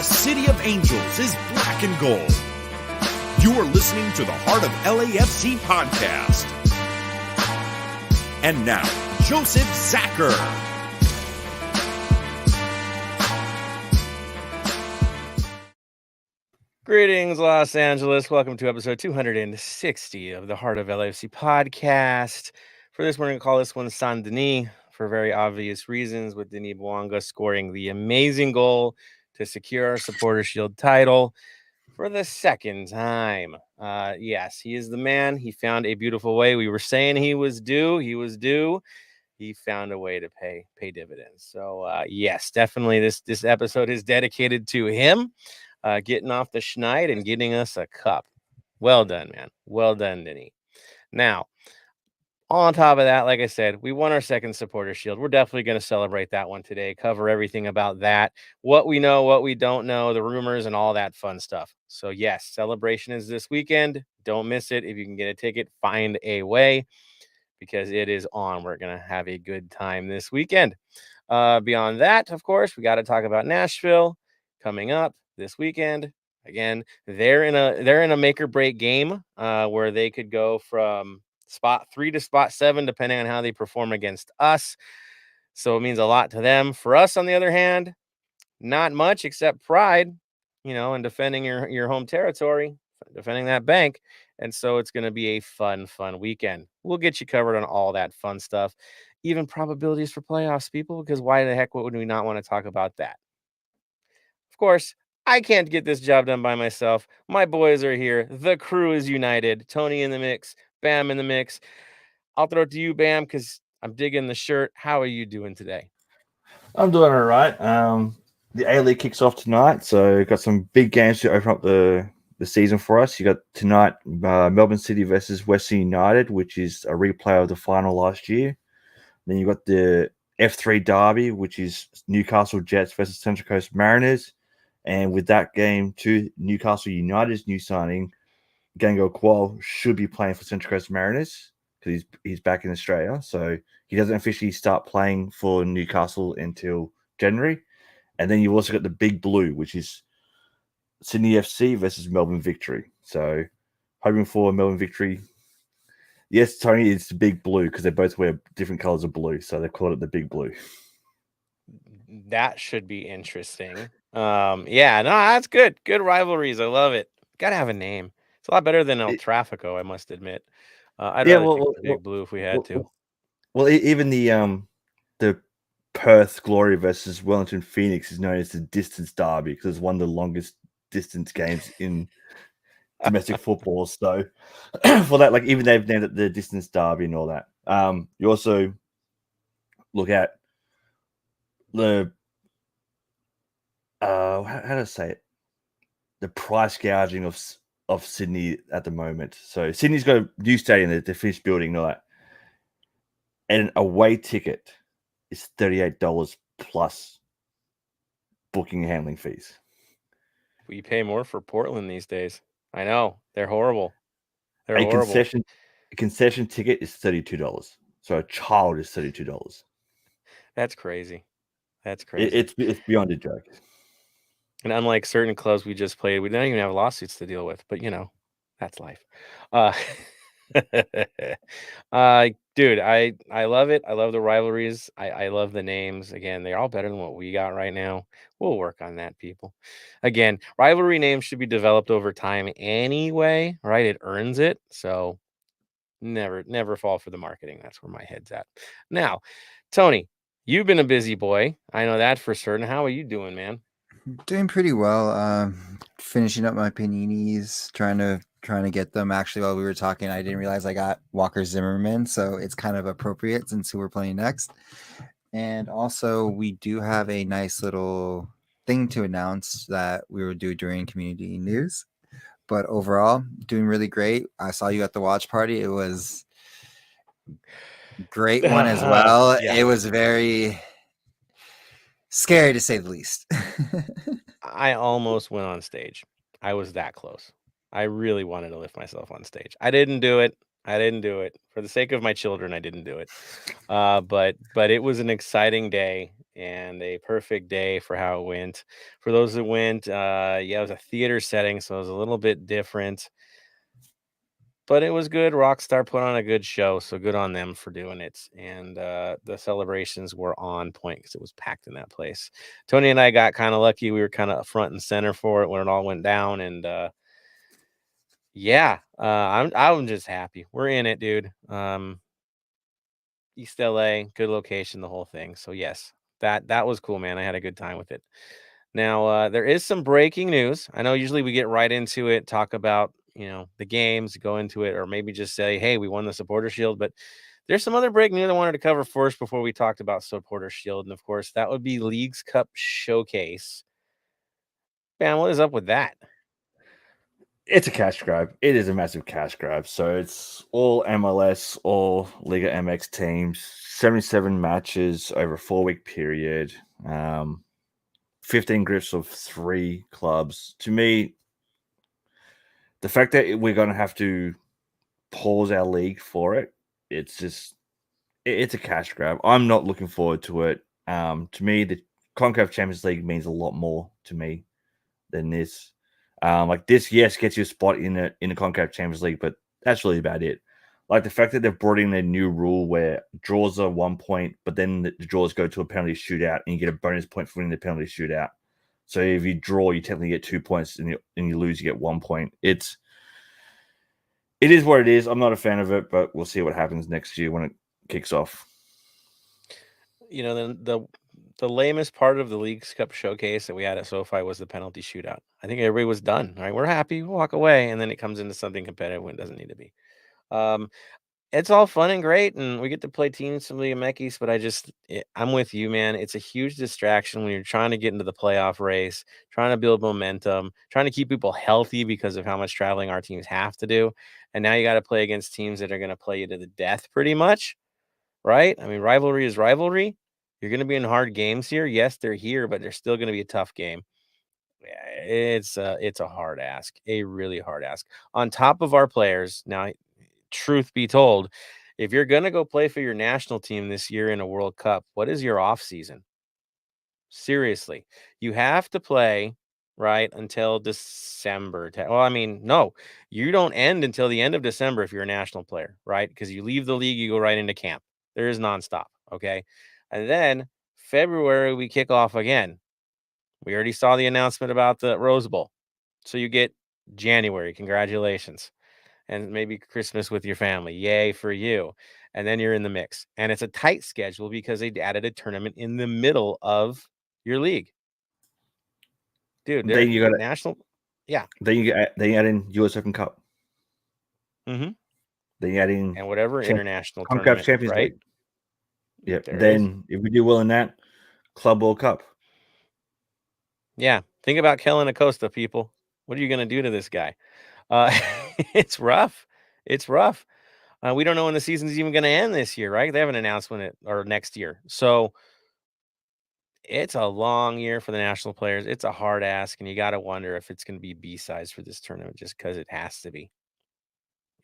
the City of Angels is black and gold. You are listening to the Heart of LAFC podcast. And now, Joseph Zacher. Greetings, Los Angeles. Welcome to episode 260 of the Heart of LAFC podcast. For this, we're going to call this one San Denis for very obvious reasons, with Denis scoring the amazing goal to secure our Supporters Shield title for the second time. Yes, he is the man. He found a beautiful way. We were saying he was due. He found a way to pay dividends. So, yes, definitely this episode is dedicated to him. Getting off the schneid and getting us a cup. Well done, man. Well done, Denis. Now, on top of that, like I said, we won our second Supporter Shield. We're definitely going to celebrate that one today, cover everything about that, what we know, what we don't know, the rumors, and all that fun stuff. So, yes, celebration is this weekend. Don't miss it. If you can get a ticket, find a way, because it is on. We're going to have a good time this weekend. Beyond that, of course, we got to talk about Nashville coming up this weekend. Again, they're in a make or break game where they could go from spot 3 to spot 7, depending on how they perform against us. So it means a lot to them. For us, on the other hand, not much except pride, and defending your home territory, defending that bank. And so it's going to be a fun weekend. We'll get you covered on all that fun stuff, even probabilities for playoffs, people, because why the heck would we not want to talk about that? Of course, I can't get this job done by myself. My boys are here. The crew is united. Tony in the mix. Bam in the mix. I'll throw it to you, Bam, because I'm digging the shirt. How are you doing today? I'm doing all right. The A-League kicks off tonight, so got some big games to open up the season for us. You got tonight Melbourne City versus Western United, which is a replay of the final last year. Then you got the F3 derby, which is Newcastle Jets versus Central Coast Mariners. And with that game, too, Newcastle United's new signing, Gango Kual, should be playing for Central Coast Mariners because he's back in Australia. So he doesn't officially start playing for Newcastle until January. And then you've also got the Big Blue, which is Sydney FC versus Melbourne Victory. So hoping for Melbourne Victory. Yes, Tony, it's the Big Blue because they both wear different colors of blue. So they call it the Big Blue. That should be interesting. Yeah, no, that's good. Good rivalries. I love it. Got to have a name. It's a lot better than El Tráfico, I must admit. I'd rather take the Big Blue if we had to. Well, even the Perth Glory versus Wellington Phoenix is known as the distance derby because it's one of the longest distance games in domestic football. So for that, like, even they've named it the distance derby and all that. You also look at the how to say it, the price gouging of Sydney at the moment. So Sydney's got a new stadium that they finished building and all that, and an away ticket is $38 plus booking and handling fees. We pay more for Portland these days. I know, they're horrible. A concession ticket is $32. So a child is $32. That's crazy. That's crazy. It's beyond a joke. And unlike certain clubs we just played, we don't even have lawsuits to deal with. But that's life. Dude, I love it. I love the rivalries. I love the names. Again, they're all better than what we got right now. We'll work on that, people. Again, rivalry names should be developed over time anyway, right? It earns it. So never fall for the marketing. That's where my head's at. Now, Tony, you've been a busy boy. I know that for certain. How are you doing, man? Doing pretty well. Finishing up my paninis, trying to get them. Actually, while we were talking, I didn't realize I got Walker Zimmerman, so it's kind of appropriate since who we're playing next. And also, we do have a nice little thing to announce that we will do during community news. But overall, doing really great. I saw you at the watch party. It was a great one as well. Yeah. It was very scary to say the least. I almost went on stage. I was that close. I really wanted to lift myself on stage. I didn't do it. For the sake of my children. I didn't do it. But it was an exciting day. and a perfect day for how it went. For those that went, it was a theater setting, so it was a little bit different, but it was good. Rockstar put on a good show, so good on them for doing it. And the celebrations were on point because it was packed in that place. Tony and I got kind of lucky. We were kind of front and center for it when it all went down, and I'm just happy we're in it, dude. East LA, good location, the whole thing. So yes, that was cool, man. I had a good time with it. Now, there is some breaking news. I know usually we get right into it, talk about, the games, go into it, or maybe just say, hey, we won the Supporters Shield. But there's some other breaking news I wanted to cover first before we talked about Supporters Shield. And of course, that would be Leagues Cup Showcase. Man, what is up with that? It's a cash grab. It is a massive cash grab. So it's all MLS, all Liga MX teams, 77 matches over a 4-week period, 15 groups of 3 clubs. To me, the fact that we're going to have to pause our league for it, it's a cash grab. I'm not looking forward to it. To me, the CONCACAF Champions League means a lot more to me than this. Like this, yes, gets you a spot in the CONCACAF Champions League, but that's really about it. Like the fact that they've brought in a new rule where draws are 1 point, but then the draws go to a penalty shootout, and you get a bonus point for winning the penalty shootout. So if you draw, you technically get 2 points, and you lose, you get 1 point. It is what it is. I'm not a fan of it, but we'll see what happens next year when it kicks off. The lamest part of the Leagues Cup Showcase that we had at SoFi was the penalty shootout. I think everybody was done. Right, we're happy, we'll walk away, and then it comes into something competitive when it doesn't need to be. It's all fun and great, and we get to play teams from Liga MX, but I'm with you, man. It's a huge distraction when you're trying to get into the playoff race, trying to build momentum, trying to keep people healthy because of how much traveling our teams have to do. And now you got to play against teams that are going to play you to the death pretty much, right? I mean, rivalry is rivalry. You're going to be in hard games here. Yes, they're here, but they're still going to be a tough game. It's a hard ask, a really hard ask. On top of our players, now, truth be told, if you're going to go play for your national team this year in a World Cup, what is your off season? Seriously, you have to play right until December. No, you don't end until the end of December if you're a national player, right? Because you leave the league, you go right into camp. There is nonstop. Okay. And then February, we kick off again. We already saw the announcement about the Rose Bowl. So you get January. Congratulations. And maybe Christmas with your family. Yay for you. And then you're in the mix. And it's a tight schedule because they added a tournament in the middle of your league. Dude, Then you got national. Yeah. Then you add in US Open Cup. Mm-hmm. Then you add in and whatever international CONCACAF tournament, Champions right? League. Yep. There Then if we do well in that, Club World Cup. Yeah. Think about Kellen Acosta, people. What are you going to do to this guy? It's rough. It's rough. We don't know when the season's even going to end this year, right? They haven't announced when or next year. So it's a long year for the national players. It's a hard ask, and you got to wonder if it's going to be B-sides for this tournament just because it has to be.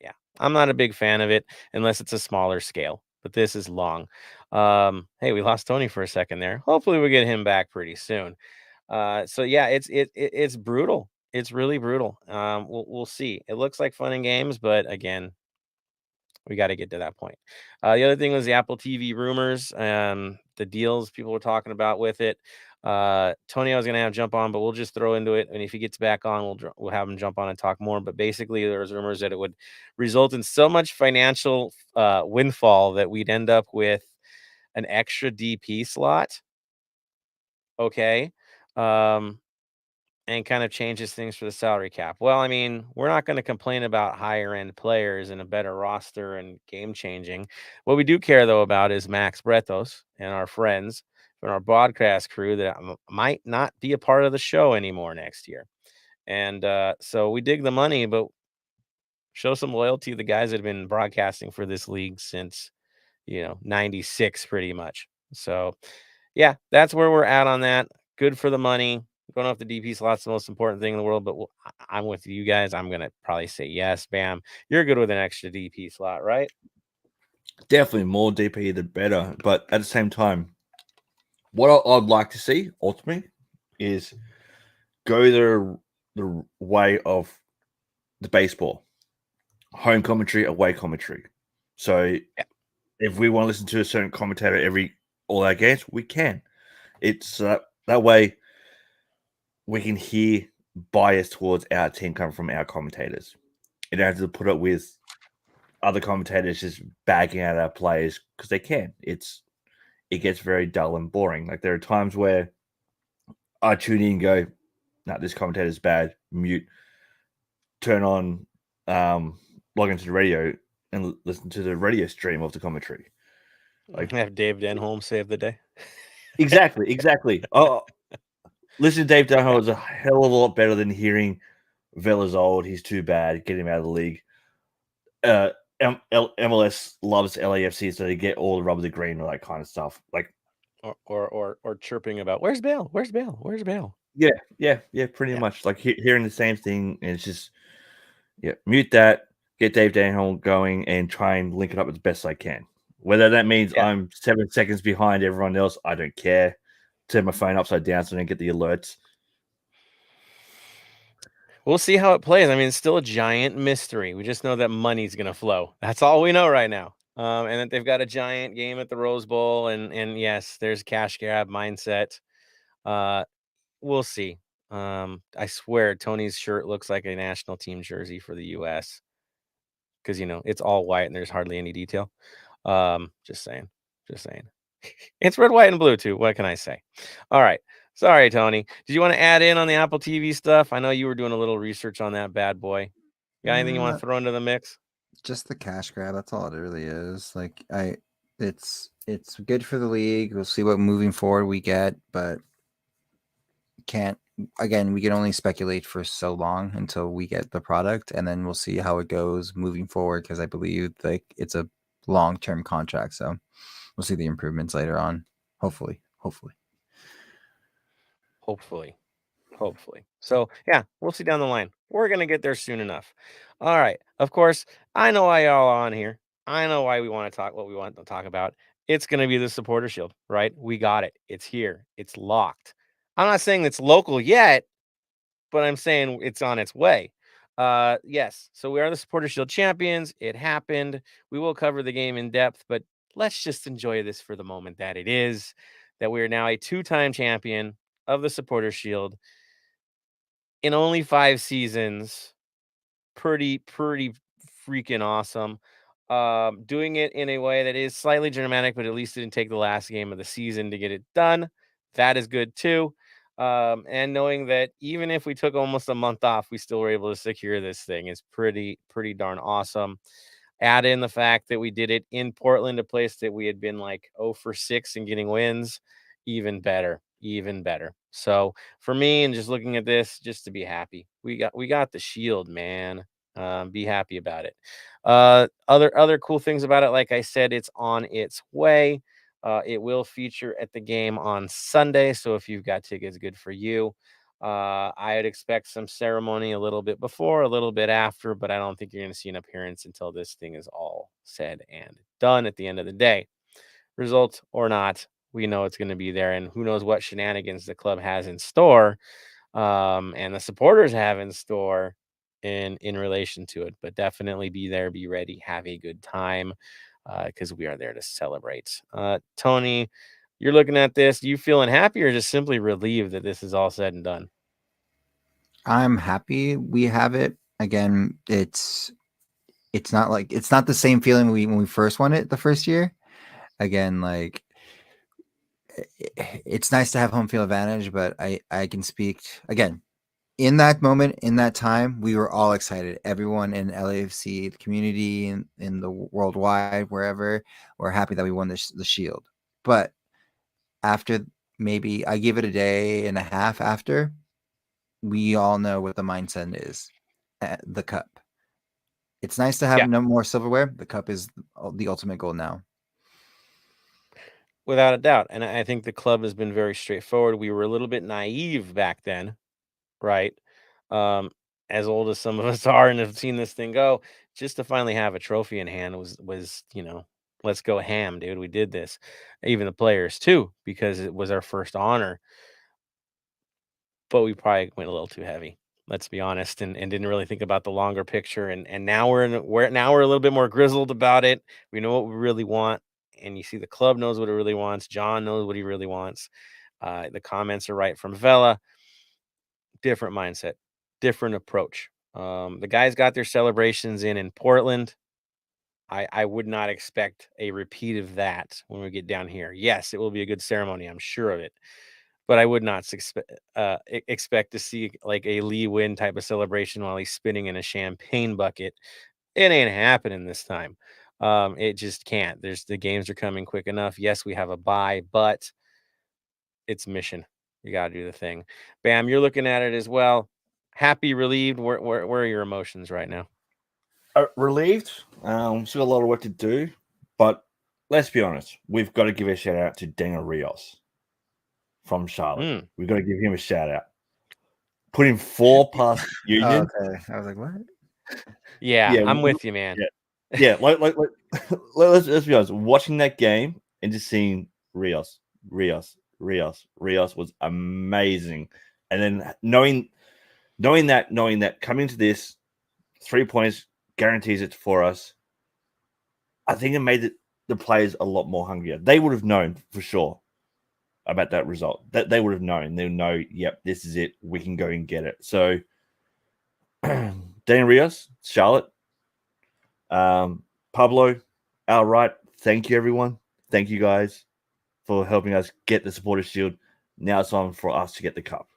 Yeah. I'm not a big fan of it unless it's a smaller scale, but this is long. Hey, we lost Tony for a second there. Hopefully we get him back pretty soon. So yeah, it's brutal. It's really brutal. We'll see. It looks like fun and games, but again, we got to get to that point. The other thing was the Apple TV rumors, the deals people were talking about with it. Tony, I was gonna have jump on, but we'll just throw into it, and if he gets back on, we'll have him jump on and talk more. But basically, there was rumors that it would result in so much financial windfall that we'd end up with an extra DP slot. Okay. And kind of changes things for the salary cap. Well, I mean, we're not going to complain about higher end players and a better roster and game changing. What we do care, though, about is Max Bretos and our friends from our broadcast crew that might not be a part of the show anymore next year. And so we dig the money, but show some loyalty to the guys that have been broadcasting for this league since, 96 pretty much. So, yeah, that's where we're at on that. Good for the money. Don't know if the DP slot's the most important thing in the world, but I'm with you guys. I'm going to probably say yes, Bam. You're good with an extra DP slot, right? Definitely more DP the better. But at the same time, What I'd like to see ultimately is go the way of the baseball, home commentary, away commentary. So if we want to listen to a certain commentator all our games, we can. It's that way we can hear bias towards our team coming from our commentators. You don't have to put up with other commentators just bagging out our players because they can. It gets very dull and boring. Like there are times where I tune in and go, "No, this commentator's bad." Mute, turn on, log into the radio and listen to the radio stream of the commentary. Like have Dave Denholm save the day. Exactly. Oh, listen to Dave Denholm is a hell of a lot better than hearing Vela's old. He's too bad. Get him out of the league. MLS loves LAFC, so they get all the rub of the green, all that kind of stuff. Like, or chirping about where's Bale? Where's Bale? Where's Bale? Yeah, pretty much. Like hearing the same thing, and it's just mute that, get Dave Denholm going, and try and link it up as best I can. Whether that means I'm 7 seconds behind everyone else, I don't care. Turn my phone upside down so I don't get the alerts. We'll see how it plays. I mean, it's still a giant mystery. We just know that money's going to flow. That's all we know right now. And that they've got a giant game at the Rose Bowl. And yes, there's cash grab mindset. We'll see. I swear Tony's shirt looks like a national team jersey for the U.S. because, it's all white and there's hardly any detail. Just saying. It's red, white, and blue too. What can I say? All right. Sorry, Tony. Did you want to add in on the Apple TV stuff? I know you were doing a little research on that bad boy. Got anything you want to throw into the mix? Just the cash grab. That's all it really is. Like it's good for the league. We'll see what moving forward we get, but we can only speculate for so long until we get the product, and then we'll see how it goes moving forward. Because I believe like it's a long-term contract, so we'll see the improvements later on. Hopefully. So yeah, we'll see down the line. We're gonna get there soon enough. All right. Of course, I know why y'all are on here. I know why we want to talk what we want to talk about. It's gonna be the Supporter Shield, right? We got it. It's here. It's locked. I'm not saying it's local yet, but I'm saying it's on its way. Yes. So we are the Supporter Shield champions. It happened. We will cover the game in depth, but let's just enjoy this for the moment that it is. That we are now a 2-time champion of the Supporter Shield in only 5 seasons. Pretty freaking awesome. Doing it in a way that is slightly dramatic, but at least it didn't take the last game of the season to get it done. That is good too. And knowing that even if we took almost a month off, we still were able to secure this thing is pretty darn awesome. Add in the fact that we did it in Portland, a place that we had been like 0 for 6 and getting wins, even better. So for me, and just looking at this, just to be happy, we got the Shield, man. Be happy about it. Other cool things about it, like I said, it's on its way. It will feature at the game on Sunday, so if you've got tickets, good for you. I'd expect some ceremony a little bit before, a little bit after, but I don't think you're going to see an appearance until this thing is all said and done at the end of the day. Results or not, we know it's going to be there, and who knows what shenanigans the club has in store, and the supporters have in store in relation to it. But definitely be there, be ready, have a good time, because we are there to celebrate. Tony, you're looking at this, you feeling happy or just simply relieved that this is all said and done? I'm happy we have it. Again, it's not the same feeling when we first won it the first year. Again, like it's nice to have home field advantage, but I can speak again. In that moment, in that time, we were all excited. Everyone in LAFC, the community, in the worldwide, wherever, we're happy that we won the Shield. But after, maybe I give it a day and a half after, we all know what the mindset is. The cup. It's nice to have no more silverware. The cup is the ultimate goal now. Without a doubt. And I think the club has been very straightforward. We were a little bit naive back then, right? As old as some of us are and have seen this thing go, just to finally have a trophy in hand was let's go ham, dude. We did this. Even the players too, because it was our first honor. But we probably went a little too heavy. Let's be honest, and didn't really think about the longer picture. And now we're a little bit more grizzled about it. We know what we really want, and you see the club knows what it really wants. John knows what he really wants. The comments are right from Vela. Different mindset, different approach. The guys got their celebrations in Portland. I would not expect a repeat of that when we get down here. Yes, it will be a good ceremony. I'm sure of it. But I would not expect to see like a Lee Win type of celebration while he's spinning in a champagne bucket. It ain't happening this time. It just can't. The games are coming quick enough. Yes, we have a bye, but it's mission. You got to do the thing. Bam, you're looking at it as well. Happy, relieved. Where are your emotions right now? Relieved. Still a lot of work to do, but let's be honest. We've got to give a shout out to Denis Rios from Charlotte. We've got to give him a shout out. Put him 4 past Union. Oh, okay. I was like, what? Yeah, I'm with you, man. Yeah. Like let's be honest. Watching that game and just seeing Rios was amazing. And then knowing that coming to this 3 points guarantees it for us. I think it made the players a lot more hungrier. They would have known for sure about that result. That they would have known. They'll know, yep, this is it. We can go and get it. So Denis Rios, Charlotte, Pablo, outright, thank you everyone. Thank you guys for helping us get the Supporters Shield. Now it's time for us to get the cup.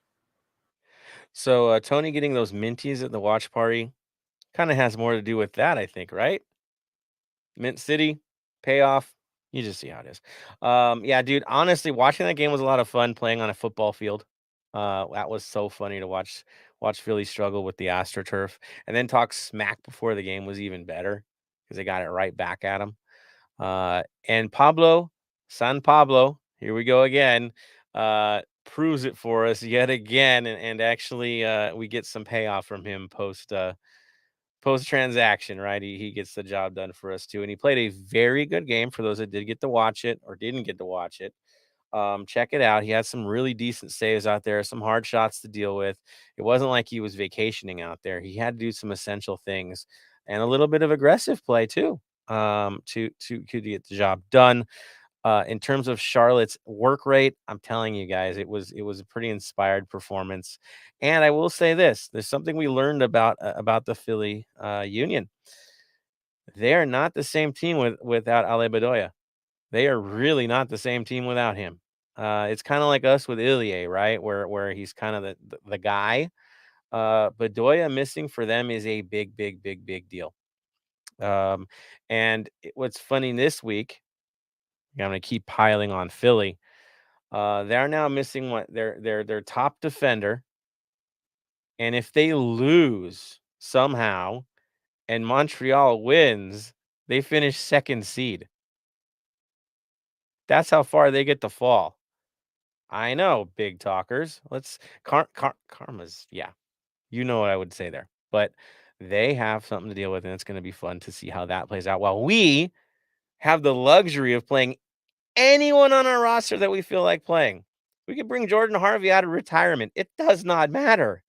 So Tony getting those minties at the watch party kind of has more to do with that, I think, right? Mint City, payoff. You just see how it is. Yeah, dude, honestly, watching that game was a lot of fun playing on a football field. That was so funny to watch Philly struggle with the AstroTurf and then talk smack before the game was even better because they got it right back at him. And Pablo, San Pablo, here we go again, proves it for us yet again. And actually, we get some payoff from him post transaction, right? He gets the job done for us too. And he played a very good game for those that did get to watch it or didn't get to watch it. Check it out. He had some really decent saves out there, some hard shots to deal with. It wasn't like he was vacationing out there. He had to do some essential things and a little bit of aggressive play too, to get the job done. In terms of Charlotte's work rate, I'm telling you guys, it was a pretty inspired performance. And I will say this: there's something we learned about the Philly Union. They are not the same team without Ale Bedoya. They are really not the same team without him. It's kind of like us with Ilie, right? Where he's kind of the guy. Bedoya missing for them is a big deal. And what's funny this week, I'm going to keep piling on Philly. They're now missing their top defender. And if they lose somehow and Montreal wins, they finish second seed. That's how far they get to fall. I know, big talkers. Karma's, yeah. You know what I would say there. But they have something to deal with, and it's going to be fun to see how that plays out. While we have the luxury of playing anyone on our roster that we feel like playing. We could bring Jordan Harvey out of retirement. It does not matter.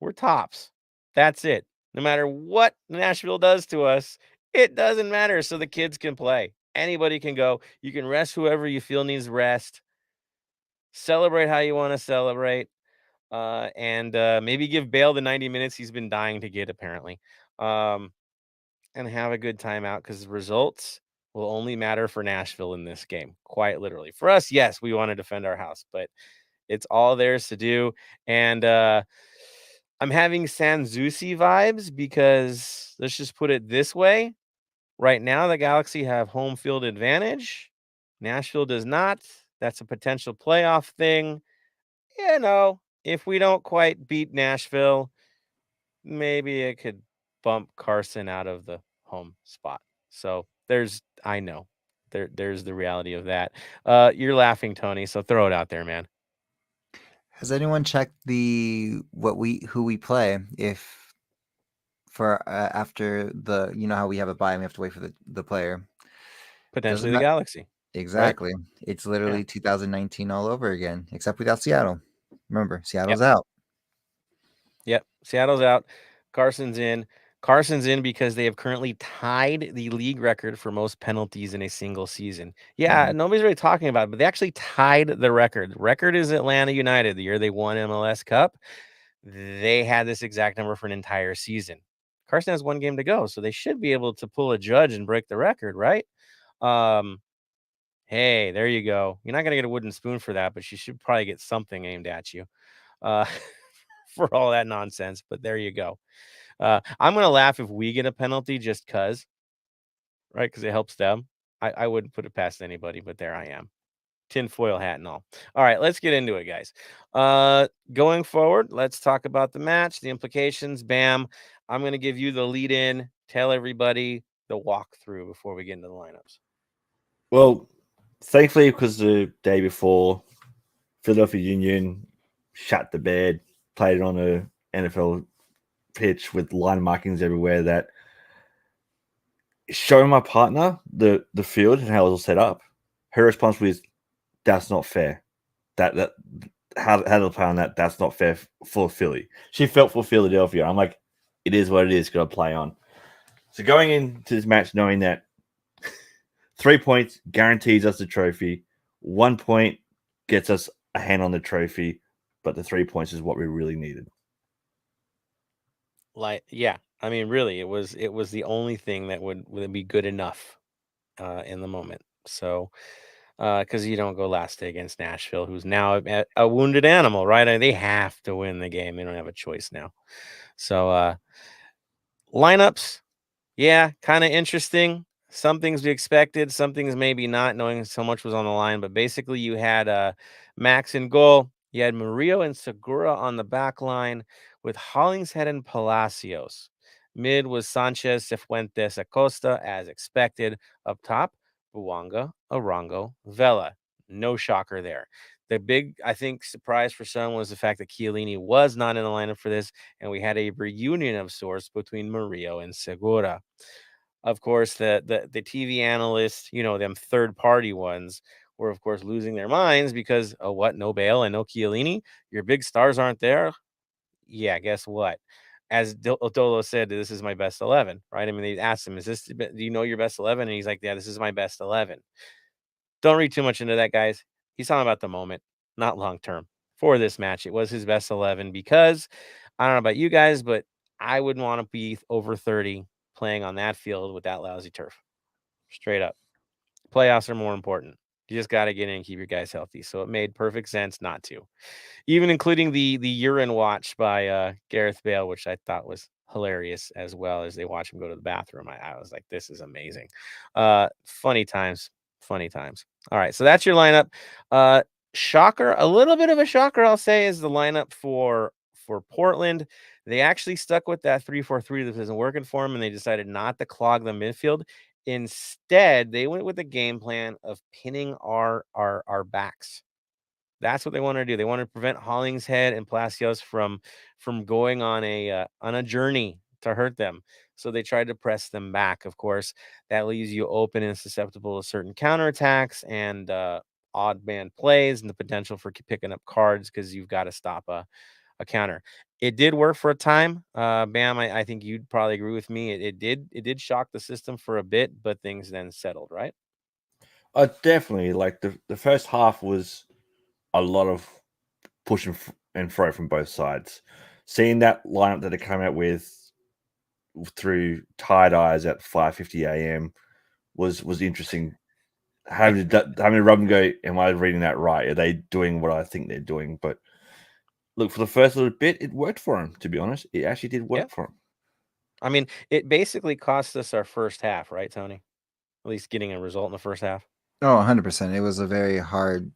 We're tops. That's it. No matter what Nashville does to us, it doesn't matter. So the kids can play. Anybody can go. You can rest whoever you feel needs rest. Celebrate how you want to celebrate. And maybe give Bale the 90 minutes he's been dying to get, apparently. And have a good time out because the results will only matter for Nashville in this game, quite literally. For us, yes, we want to defend our house, but it's all theirs to do. And I'm having Sanzusi vibes because let's just put it this way. Right now, the Galaxy have home field advantage. Nashville does not. That's a potential playoff thing. You know, if we don't quite beat Nashville, maybe it could bump Carson out of the home spot. So there's the reality of that. You're laughing, Tony, so throw it out there, man. Has anyone checked who we play if for after the how we have a bye and we have to wait for the player? potentially Doesn't the that Galaxy. exactly? It's literally 2019 all over again, except without Seattle. Remember, Seattle's out. Yep. Seattle's out. Carson's in. Carson's in because they have currently tied the league record for most penalties in a single season. Yeah, nobody's really talking about it, but they actually tied the record. The record is Atlanta United. The year they won MLS Cup, they had this exact number for an entire season. Carson has one game to go, so they should be able to pull a judge and break the record, right? Hey, there you go. You're not going to get a wooden spoon for that, but you should probably get something aimed at you for all that nonsense. But there you go. I'm going to laugh if we get a penalty just because, right? Because it helps them. I wouldn't put it past anybody, but there I am. Tinfoil hat and all. All right, let's get into it, guys. Going forward, let's talk about the match, the implications. Bam. I'm going to give you the lead in. Tell everybody the walkthrough before we get into the lineups. Well, thankfully, because the day before, Philadelphia Union shut the bed, played it on a NFL pitch with line markings everywhere, that showing my partner the field and how it was all set up, her response was, that's not fair. That how to play on that, that's not fair for Philly. She felt for Philadelphia. I'm like, it is what it is, gotta play on. So going into this match knowing that 3 points guarantees us the trophy, 1 point gets us a hand on the trophy, but the 3 points is what we really needed. I mean, really, it was the only thing that would be good enough in the moment. So because you don't go last day against Nashville, who's now a wounded animal, right? I mean, they have to win the game. They don't have a choice now. So lineups, yeah, kind of interesting. Some things we expected, some things maybe not, knowing so much was on the line. But basically, you had Max in goal. You had Murillo and Segura on the back line with Hollingshead and Palacios. Mid was Sanchez, Cifuentes, Acosta, as expected. Up top, Buwanga, Arango, Vela. No shocker there. The big, I think, surprise for some was the fact that Chiellini was not in the lineup for this, and we had a reunion of sorts between Murillo and Segura. Of course, the TV analysts, them third-party ones, were, of course, losing their minds because, oh, what, no Bale and no Chiellini? Your big stars aren't there? Yeah, guess what? As Dolo said, this is my best 11, right? I mean, they asked him, do you know your best 11? And he's like, yeah, this is my best 11. Don't read too much into that, guys. He's talking about the moment, not long term. For this match, it was his best 11 because I don't know about you guys, but I wouldn't want to be over 30 playing on that field with that lousy turf. Straight up. Playoffs are more important. You just got to get in and keep your guys healthy. So it made perfect sense not to. Even including the urine watch by Gareth Bale, which I thought was hilarious, as well as they watch him go to the bathroom. I was like, this is amazing. Funny times. All right, so that's your lineup. Shocker, a little bit of a shocker, I'll say, is the lineup for Portland. They actually stuck with that 3-4-3 that isn't working for them, and they decided not to clog the midfield. Instead, they went with the game plan of pinning our backs. That's what they want to do. They want to prevent Hollingshead and Palacios from going on a journey to hurt them. So they tried to press them back. Of course, that leaves you open and susceptible to certain counterattacks and odd man plays and the potential for picking up cards because you've got to stop a counter. It did work for a time. Bam, I think you'd probably agree with me. It did shock the system for a bit, but things then settled, right? Definitely. Like the first half was a lot of push and throw from both sides. Seeing that lineup that they came out with through tired eyes at 5:50 a.m. was interesting. Having to rub and go, am I reading that right? Are they doing what I think they're doing? But look, for the first little bit, it worked for him, to be honest. It actually did work for him. I mean, it basically cost us our first half, right, Tony? At least getting a result in the first half. Oh, 100%. It was a very hard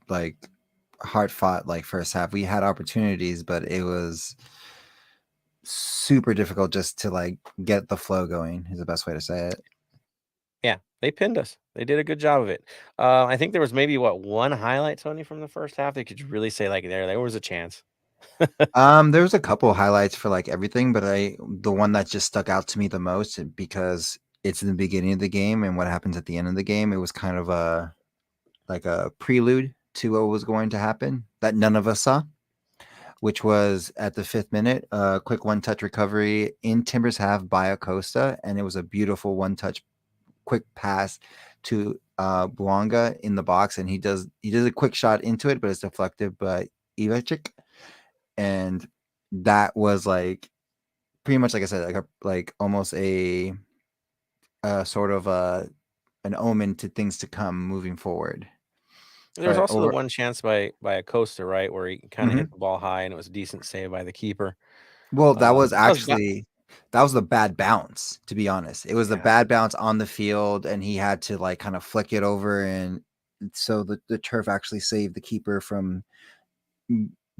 fought first half. We had opportunities, but it was super difficult just to get the flow going, is the best way to say it. Yeah, they pinned us. They did a good job of it. I think there was maybe one highlight, Tony, from the first half. They could really say there was a chance. There was a couple highlights for everything, but the one that just stuck out to me the most, because it's in the beginning of the game and what happens at the end of the game. It was kind of a prelude to what was going to happen that none of us saw, which was at the 5th minute, a quick one-touch recovery in Timbers half by Acosta, and it was a beautiful one-touch quick pass to Buanga in the box, and he does a quick shot into it, but it's deflected by Ivachik, and that was like pretty much like I said, like almost a sort of an omen to things to come moving forward. There was But also the one chance by Acosta, right, where he kind of Mhm. hit the ball high, and it was a decent save by the keeper. Well, that was That was actually that was the bad bounce, to be honest. It was the Yeah. bad bounce on the field, and he had to like kind of flick it over, and so the turf actually saved the keeper from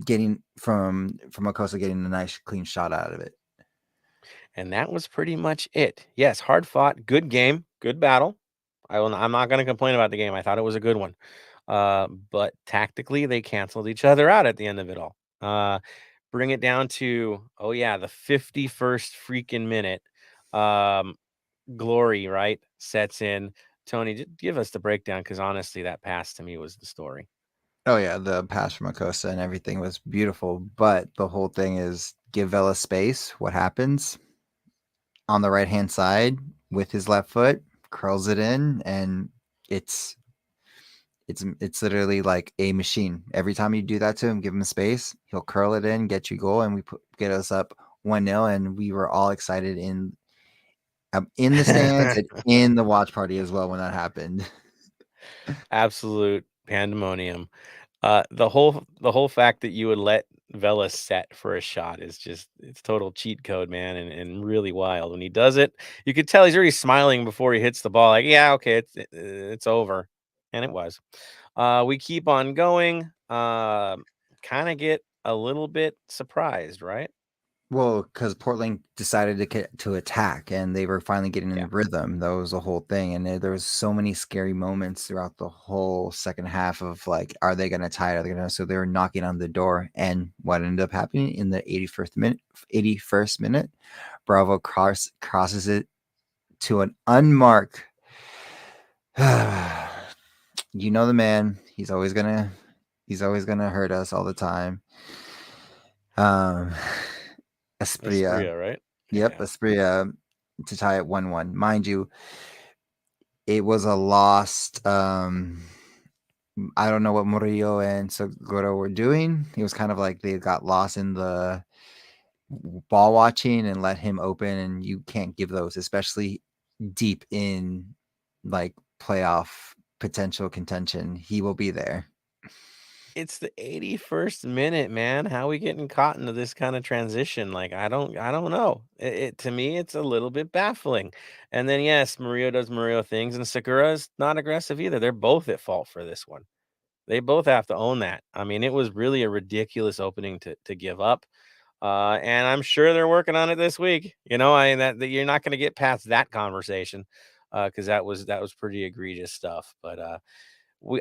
getting from Acosta getting a nice clean shot out of it. And that was pretty much it. Yes, hard fought, good game, good battle. I'm not going to complain about the game. I thought it was a good one. But tactically, they canceled each other out at the end of it all. Bring it down to, oh yeah, the 51st freaking minute. Glory, right, sets in. Tony, just give us the breakdown, because honestly, that pass to me was the story. Oh yeah, the pass from Acosta and everything was beautiful, but the whole thing is give Vela space. What happens? On the right hand side with his left foot, curls it in, and it's literally like a machine. Every time you do that to him, give him space, he'll curl it in, get you goal, and get us up 1-0, and we were all excited in the stands and in the watch party as well when that happened. Absolute pandemonium. The whole fact that you would let Vela set for a shot is just, it's total cheat code, man, and really wild. When he does it, you could tell he's already smiling before he hits the ball. Like, yeah, okay, it's over, and it was. We keep on going. Kind of get a little bit surprised, right? Well, because Portland decided to attack, and they were finally getting in Yeah. the rhythm. That was the whole thing, and there was so many scary moments throughout the whole second half of like, are they going to tie it? Are they going to? So they were knocking on the door, and what ended up happening in the 81st minute, Bravo crosses it to an unmarked. You know the man. He's always gonna hurt us all the time. Espria. Espria, right? Yep, Yeah. Espria to tie it 1-1. Mind you, it was a lost. I don't know what Murillo and Seguro were doing. It was kind of like they got lost in the ball watching and let him open, and you can't give those, especially deep in like playoff potential contention. He will be there. It's the 81st minute, man. How we getting caught into this kind of transition? Like, I don't know. It to me, it's a little bit baffling. And then yes, Murillo does Murillo things, and Segura's not aggressive either. They're both at fault for this one. They both have to own that. I mean, it was really a ridiculous opening to give up. And I'm sure they're working on it this week. That you're not going to get past that conversation, because that was pretty egregious stuff. But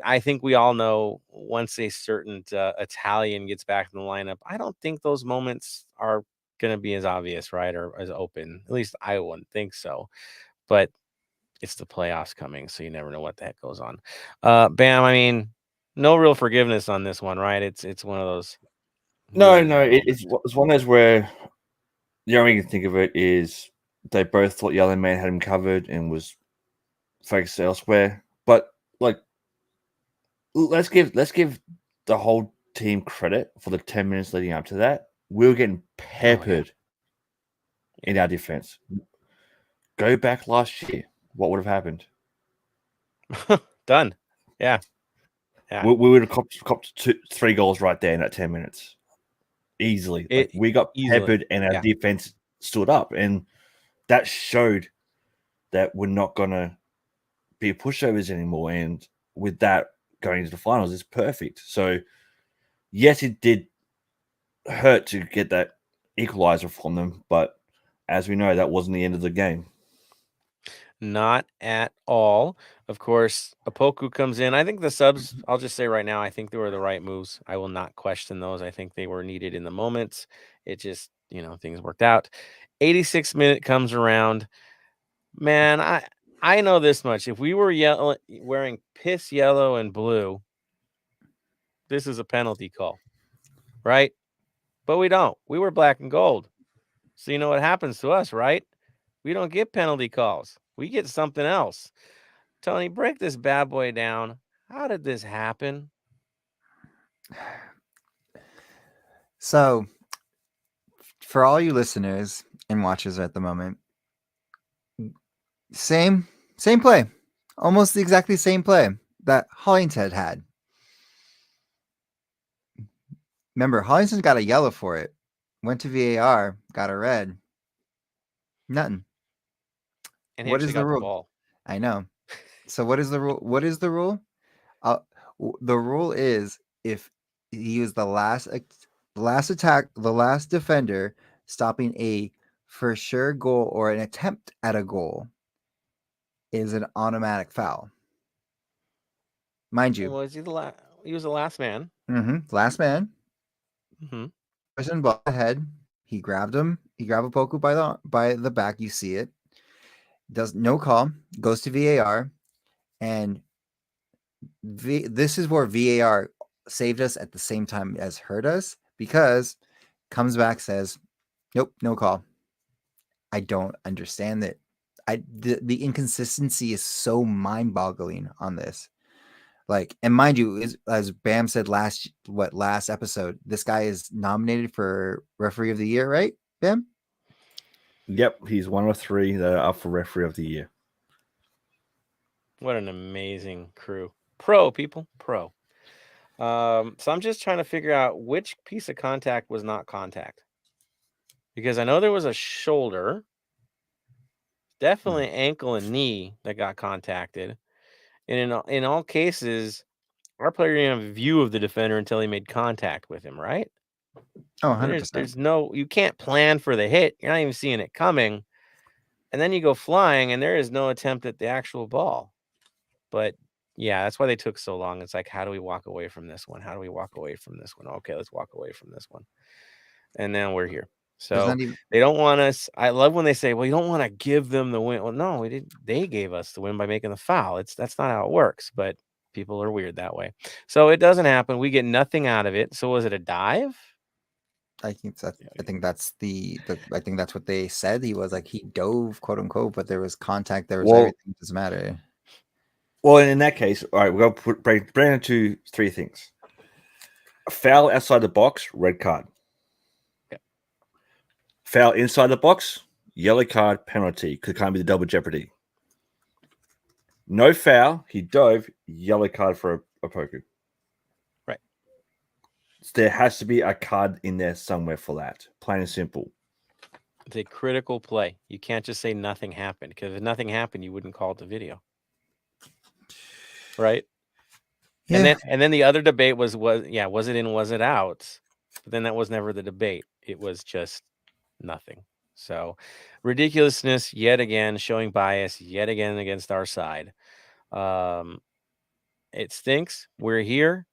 I think we all know, once a certain Italian gets back in the lineup, I don't think those moments are going to be as obvious, right, or as open. At least I wouldn't think so. But it's the playoffs coming, so you never know what the heck goes on. Bam, I mean, no real forgiveness on this one, right? It's one of those. No, moments. it's one of those where the only way you can think of it is they both thought the other man had him covered and was focused elsewhere. But like, let's give the whole team credit for the 10 minutes leading up to that. We were getting peppered in our defense. Go back last year, what would have happened? Done. Yeah. We would have copped 3 goals right there in that 10 minutes. Easily. Like, we got peppered and our defense stood up. And that showed that we're not going to be pushovers anymore. And with that going into the finals, it's perfect. So, yes, it did hurt to get that equalizer from them. But as we know, that wasn't the end of the game. Not at all. Of course, Apoku comes in. I think the subs, I'll just say right now, I think they were the right moves. I will not question those. I think they were needed in the moments. It just, things worked out. 86th minute comes around. Man, I know this much. If we were wearing piss yellow and blue, this is a penalty call, right? But we don't. We were black and gold. So you know what happens to us, right? We don't get penalty calls. We get something else. Tony, break this bad boy down. How did this happen? So, for all you listeners and watchers at the moment, same play, almost exactly same play that Hollingshead had. Remember, Hollingshead got a yellow for it, went to VAR, got a red. Nothing. And he What actually is the got the rule? ball. I know. So what is the rule? What is the rule? The rule is if he was the last attack, the last defender stopping a for sure goal or an attempt at a goal is an automatic foul. Mind you, Was he he was the last man. Last man. Mm-hmm. Ball ahead. He grabbed him. He grabbed Opoku by the back. You see it. Does no call. Goes to VAR, and this is where VAR saved us at the same time as hurt us, because comes back, says, nope, no call. I don't understand that. The inconsistency is so mind-boggling on this. Like, and mind you, as Bam said last episode, this guy is nominated for referee of the year, right, Bam? Yep, he's one of 3 that are up for referee of the year. What an amazing crew. Pro, people. Pro. So I'm just trying to figure out which piece of contact was not contact. Because I know there was a shoulder, definitely ankle and knee that got contacted. And in all cases, our player didn't have a view of the defender until he made contact with him, right? Oh, 100%. There's no, you can't plan for the hit. You're not even seeing it coming. And then you go flying and there is no attempt at the actual ball. But yeah, that's why they took so long. It's like, how do we walk away from this one? How do we walk away from this one? Okay, let's walk away from this one. And now we're here. So they don't want us. I love when they say, well, you don't want to give them the win. Well, no, we did. They gave us the win by making the foul. That's not how it works, but people are weird that way. So it doesn't happen. We get nothing out of it. So was it a dive? I think that's I think that's what they said. He was like, he dove, quote unquote, but there was contact. There was everything. It doesn't matter. Well, in that case, all right, we're going to break it into 3 things. A foul outside the box, red card. Okay. Foul inside the box, yellow card, penalty. Could kind of be the double jeopardy. No foul, he dove, yellow card for Opoku. Right. So there has to be a card in there somewhere for that. Plain and simple. It's a critical play. You can't just say nothing happened, because if nothing happened, you wouldn't call it the video. Right. Yeah. And then the other debate was it in, was it out? But then that was never the debate. It was just nothing. So ridiculousness yet again, showing bias yet again against our side. It stinks. We're here.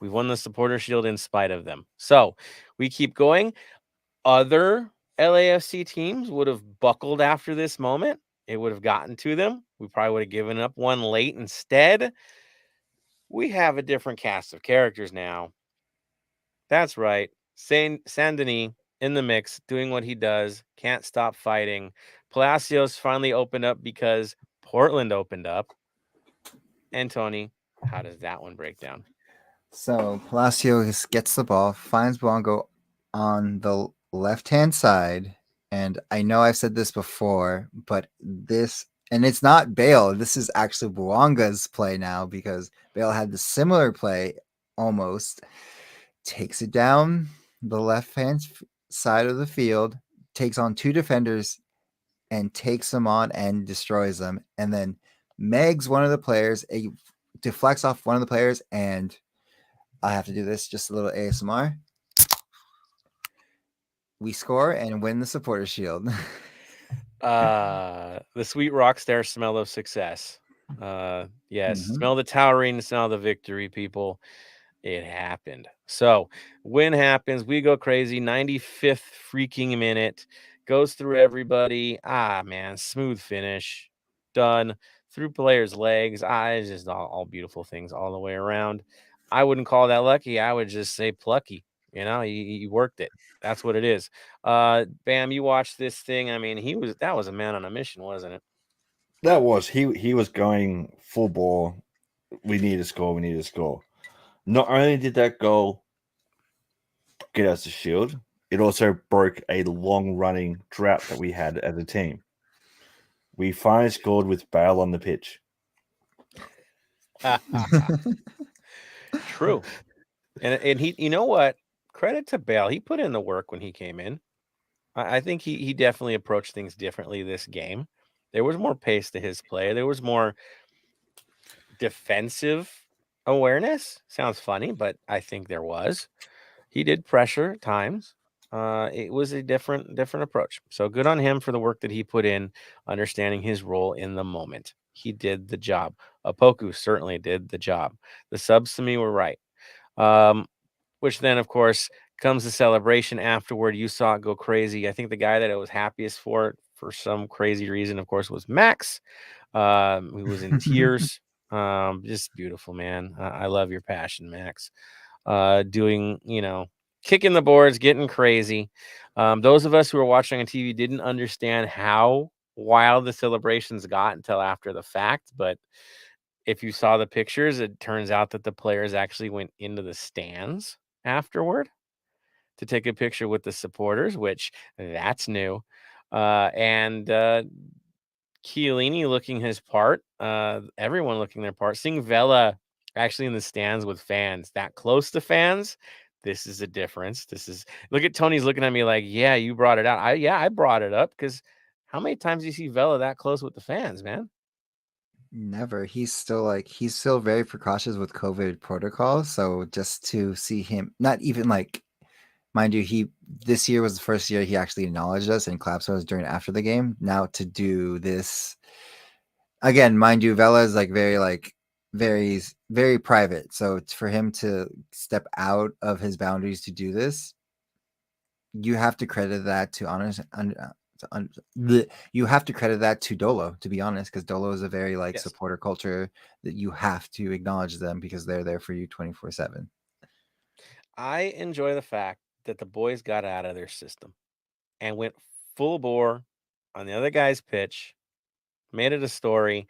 We won the Supporters Shield in spite of them. So we keep going. Other LAFC teams would have buckled after this moment. It would have gotten to them. We probably would have given up one late instead. We have a different cast of characters now. That's right. Denis in the mix, doing what he does, can't stop fighting. Palacios finally opened up because Portland opened up. And Tony, how does that one break down? So Palacios gets the ball, finds Bongo on the left-hand side. And I know I've said this before, but and it's not Bale. This is actually Bouanga's play now, because Bale had the similar play almost. Takes it down the left-hand side of the field, takes on 2 defenders, and takes them on and destroys them. And then Megs one of the players, deflects off one of the players, and I have to do this, just a little ASMR. We score and win the Supporters Shield. The sweet rockstar smell of success. Yes. Smell the towering, smell the victory, people. It happened. So win happens. We go crazy. 95th freaking minute. goes through everybody. Man, smooth finish, done through players' legs. It's just all beautiful things all the way around. I wouldn't call that lucky. I would just say plucky. He worked it. That's what it is. Bam, you watched this thing. I mean, that was a man on a mission, wasn't it? That was he was going full ball. We need to score. We need to score. Not only did that goal get us the shield, it also broke a long-running drought that we had as a team. We finally scored with Bale on the pitch. True. And he, you know what? Credit to Bale. He put in the work when he came in. I think he definitely approached things differently this game. There was more pace to his play. There was more defensive awareness. Sounds funny, but I think there was. He did pressure at times. It was a different approach. So good on him for the work that he put in, understanding his role in the moment. He did the job. Apoku certainly did the job. The subs to me were right. Which then, of course, comes the celebration afterward. You saw it go crazy. I think the guy that it was happiest for some crazy reason, of course, was Max, who was in tears. Just beautiful, man. I love your passion, Max. Doing, kicking the boards, getting crazy. Those of us who were watching on TV didn't understand how wild the celebrations got until after the fact. But if you saw the pictures, it turns out that the players actually went into the stands afterward to take a picture with the supporters, which that's new. And Chiellini looking his part, everyone looking their part, seeing Vela actually in the stands with fans, that close to fans. This is a difference. Look at Tony's looking at me like, yeah, you brought it out. I brought it up because how many times do you see Vela that close with the fans, man? Never. He's still very precautious with COVID protocols. So just to see him, not even like, mind you, this year was the first year he actually acknowledged us and clapped us during after the game. Now to do this again, mind you, Vela is very, very private. So for him to step out of his boundaries to do this, you have to credit that to you have to credit that to Dolo, to be honest, because Dolo is a very Yes. supporter culture that you have to acknowledge them because they're there for you 24/7. I enjoy the fact that the boys got out of their system and went full bore on the other guy's pitch, made it a story,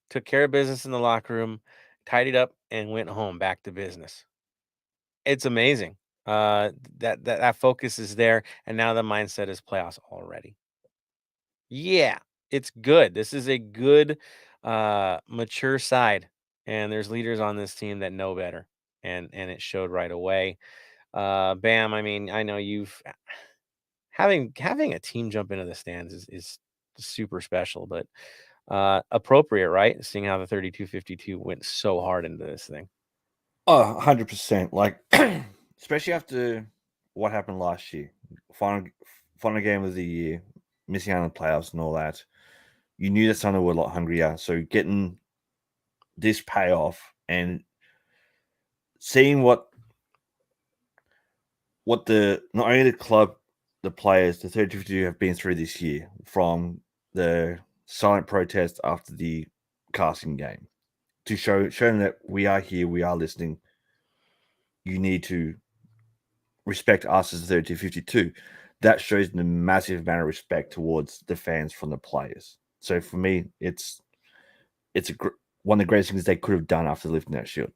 took care of business in the locker room, tidied up, and went home back to business. It's amazing. That focus is there, and now the mindset is playoffs already. Yeah, it's good. This is a good, mature side, and there's leaders on this team that know better, and it showed right away. Bam, I mean, I know you've having a team jump into the stands is super special, but appropriate, right? Seeing how the 32-52 went so hard into this thing. Oh, 100%. Like, especially after what happened last year, final game of the year, missing out on the playoffs and all that. You knew that Sunday were a lot hungrier. So getting this payoff and seeing what the not only the club, the players, the 32 have been through this year, from the silent protest after the casting game to show them that we are here, we are listening. You need to respect us as 32-52. That shows the massive amount of respect towards the fans from the players. So for me, it's one of the greatest things they could have done after lifting that shield.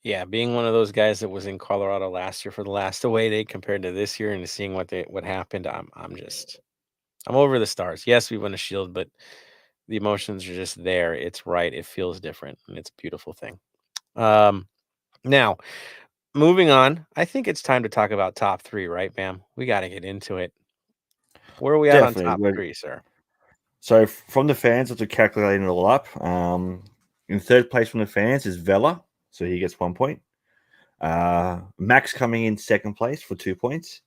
Yeah, being one of those guys that was in Colorado last year for the last away day compared to this year and seeing what happened, I'm over the stars. Yes, we won a shield, but the emotions are just there. It's right. It feels different, and it's a beautiful thing. Now, moving on, I think it's time to talk about top three, right, Bam? We got to get into it. Where are we at on top three, sir? So from the fans, after calculating it all up, in third place from the fans is Vela, so he gets 1 point. Max coming in second place for 2 points.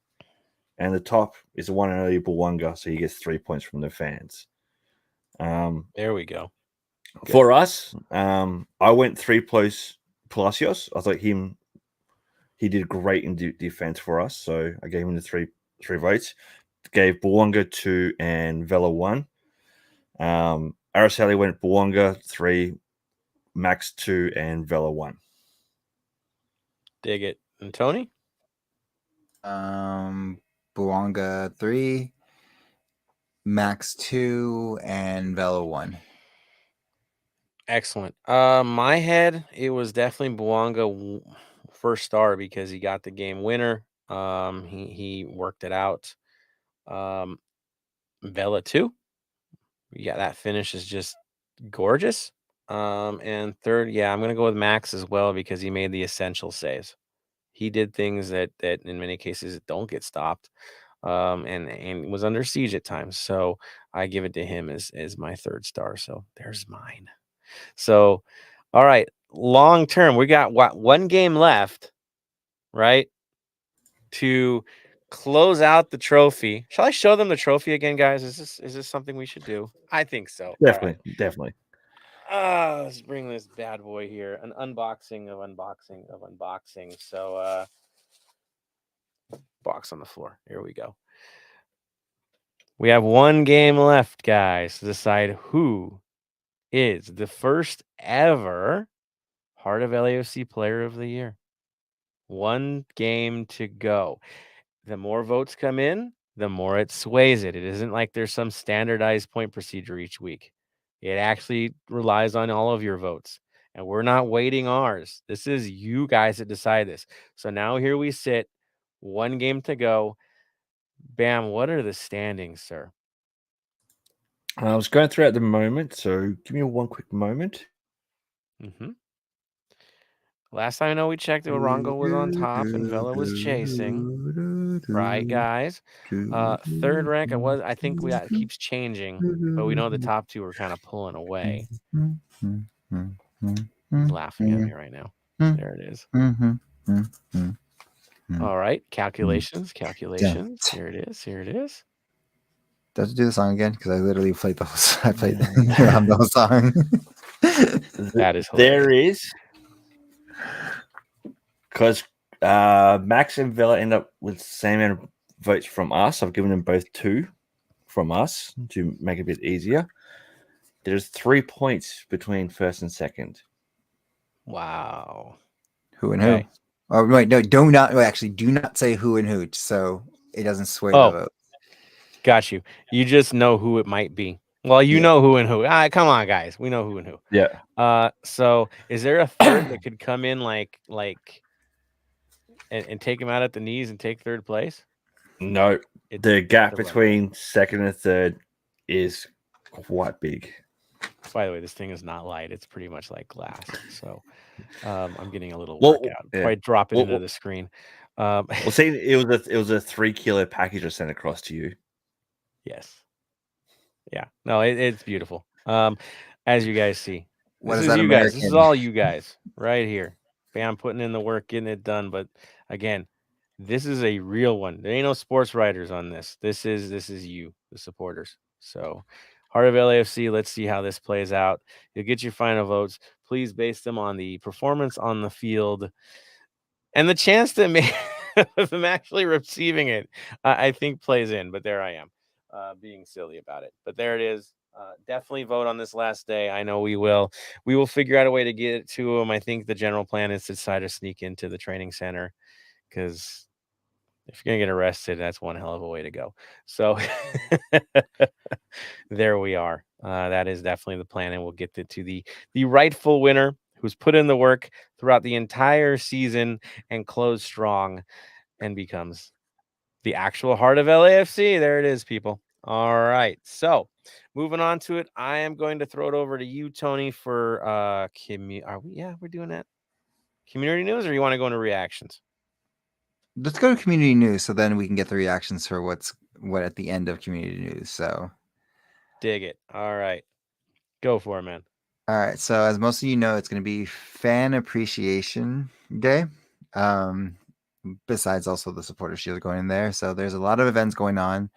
And the top is the one and only Bawanga, so he gets 3 points from the fans. There we go. Good. For us, I went 3 Palacios. I thought he did great in defense for us, so I gave him the three votes. gave Bouanga 2 and Vela 1. Araceli went Bouanga 3, Max 2, and Vela 1. Dig it. And Tony? Bouanga 3, Max 2, and Velo 1. Excellent. My head, it was definitely Bouanga first star because he got the game winner. He worked it out. Vela 2. Yeah, that finish is just gorgeous. And third, yeah, I'm gonna go with Max as well because he made the essential saves. He did things that in many cases don't get stopped. And was under siege at times. So I give it to him as my third star. So there's mine. So all right, long term, we got one game left, right? To close out the trophy. Shall I show them the trophy again, guys? Is this something we should do? I think so. Definitely. Let's bring this bad boy here. An unboxing of unboxing. So box on the floor. Here we go. We have one game left, guys, to decide who is the first ever Heart of LAFC Player of the Year. One game to go. The more votes come in, the more it sways it. It isn't like there's some standardized point procedure each week. It actually relies on all of your votes. And we're not waiting ours. This is you guys that decide this. So now here we sit, one game to go. Bam, what are the standings, sir? I was going through at the moment, so give me one quick moment. Mm-hmm. Last time I know we checked, Orongo was on top and Vela was chasing. Right, guys? Third rank, I think that keeps changing, but we know the top two are kind of pulling away. He's laughing at me right now. There it is. All right, calculations. Here it is. Do I have to do the song again? Because I literally played the whole. I played the whole song. That is hilarious. There is, because Max and Vela end up with the same amount of votes from us. I've given them both 2 from us to make it a bit easier. There's 3 points between first and second. Wow. Who and who? Oh wait, no, do not say who and who, so it doesn't sway the vote. Got you. You just know who it might be. Well, you know who and who. Come on, guys. We know who and who. Yeah. So is there a third that could come in and take him out at the knees and take third place? No. The gap between second and third is quite big. By the way, this thing is not light. It's pretty much like glass. So I'm getting a little workout. Yeah. Probably drop it into the screen. See, it was a 3 kilo package I sent across to you. Yes. Yeah. No, it's beautiful. As you guys see, this is you guys. This is all you guys right here. Bam, putting in the work, getting it done. But again, this is a real one. There ain't no sports writers on this. This is you, the supporters. So Heart of LAFC, let's see how this plays out. You'll get your final votes. Please base them on the performance on the field and the chance that of them actually receiving it, I think plays in. But there I am, being silly about it. But there it is. Definitely vote on this last day. I know we will. We will figure out a way to get it to them. I think the general plan is to try to sneak into the training center because if you're going to get arrested, that's one hell of a way to go. So there we are. That is definitely the plan, and we'll get to the rightful winner who's put in the work throughout the entire season and closed strong and becomes the actual Heart of LAFC. There it is, people. All right. So moving on to it, I am going to throw it over to you, Tony, for we're doing that. Community news, or you want to go into reactions? Let's go to community news, so then we can get the reactions for what at the end of community news. So, dig it. All right, go for it, man. All right. So, as most of you know, it's going to be Fan Appreciation Day. Besides also the Supporters Shield going in there, so there's a lot of events going on.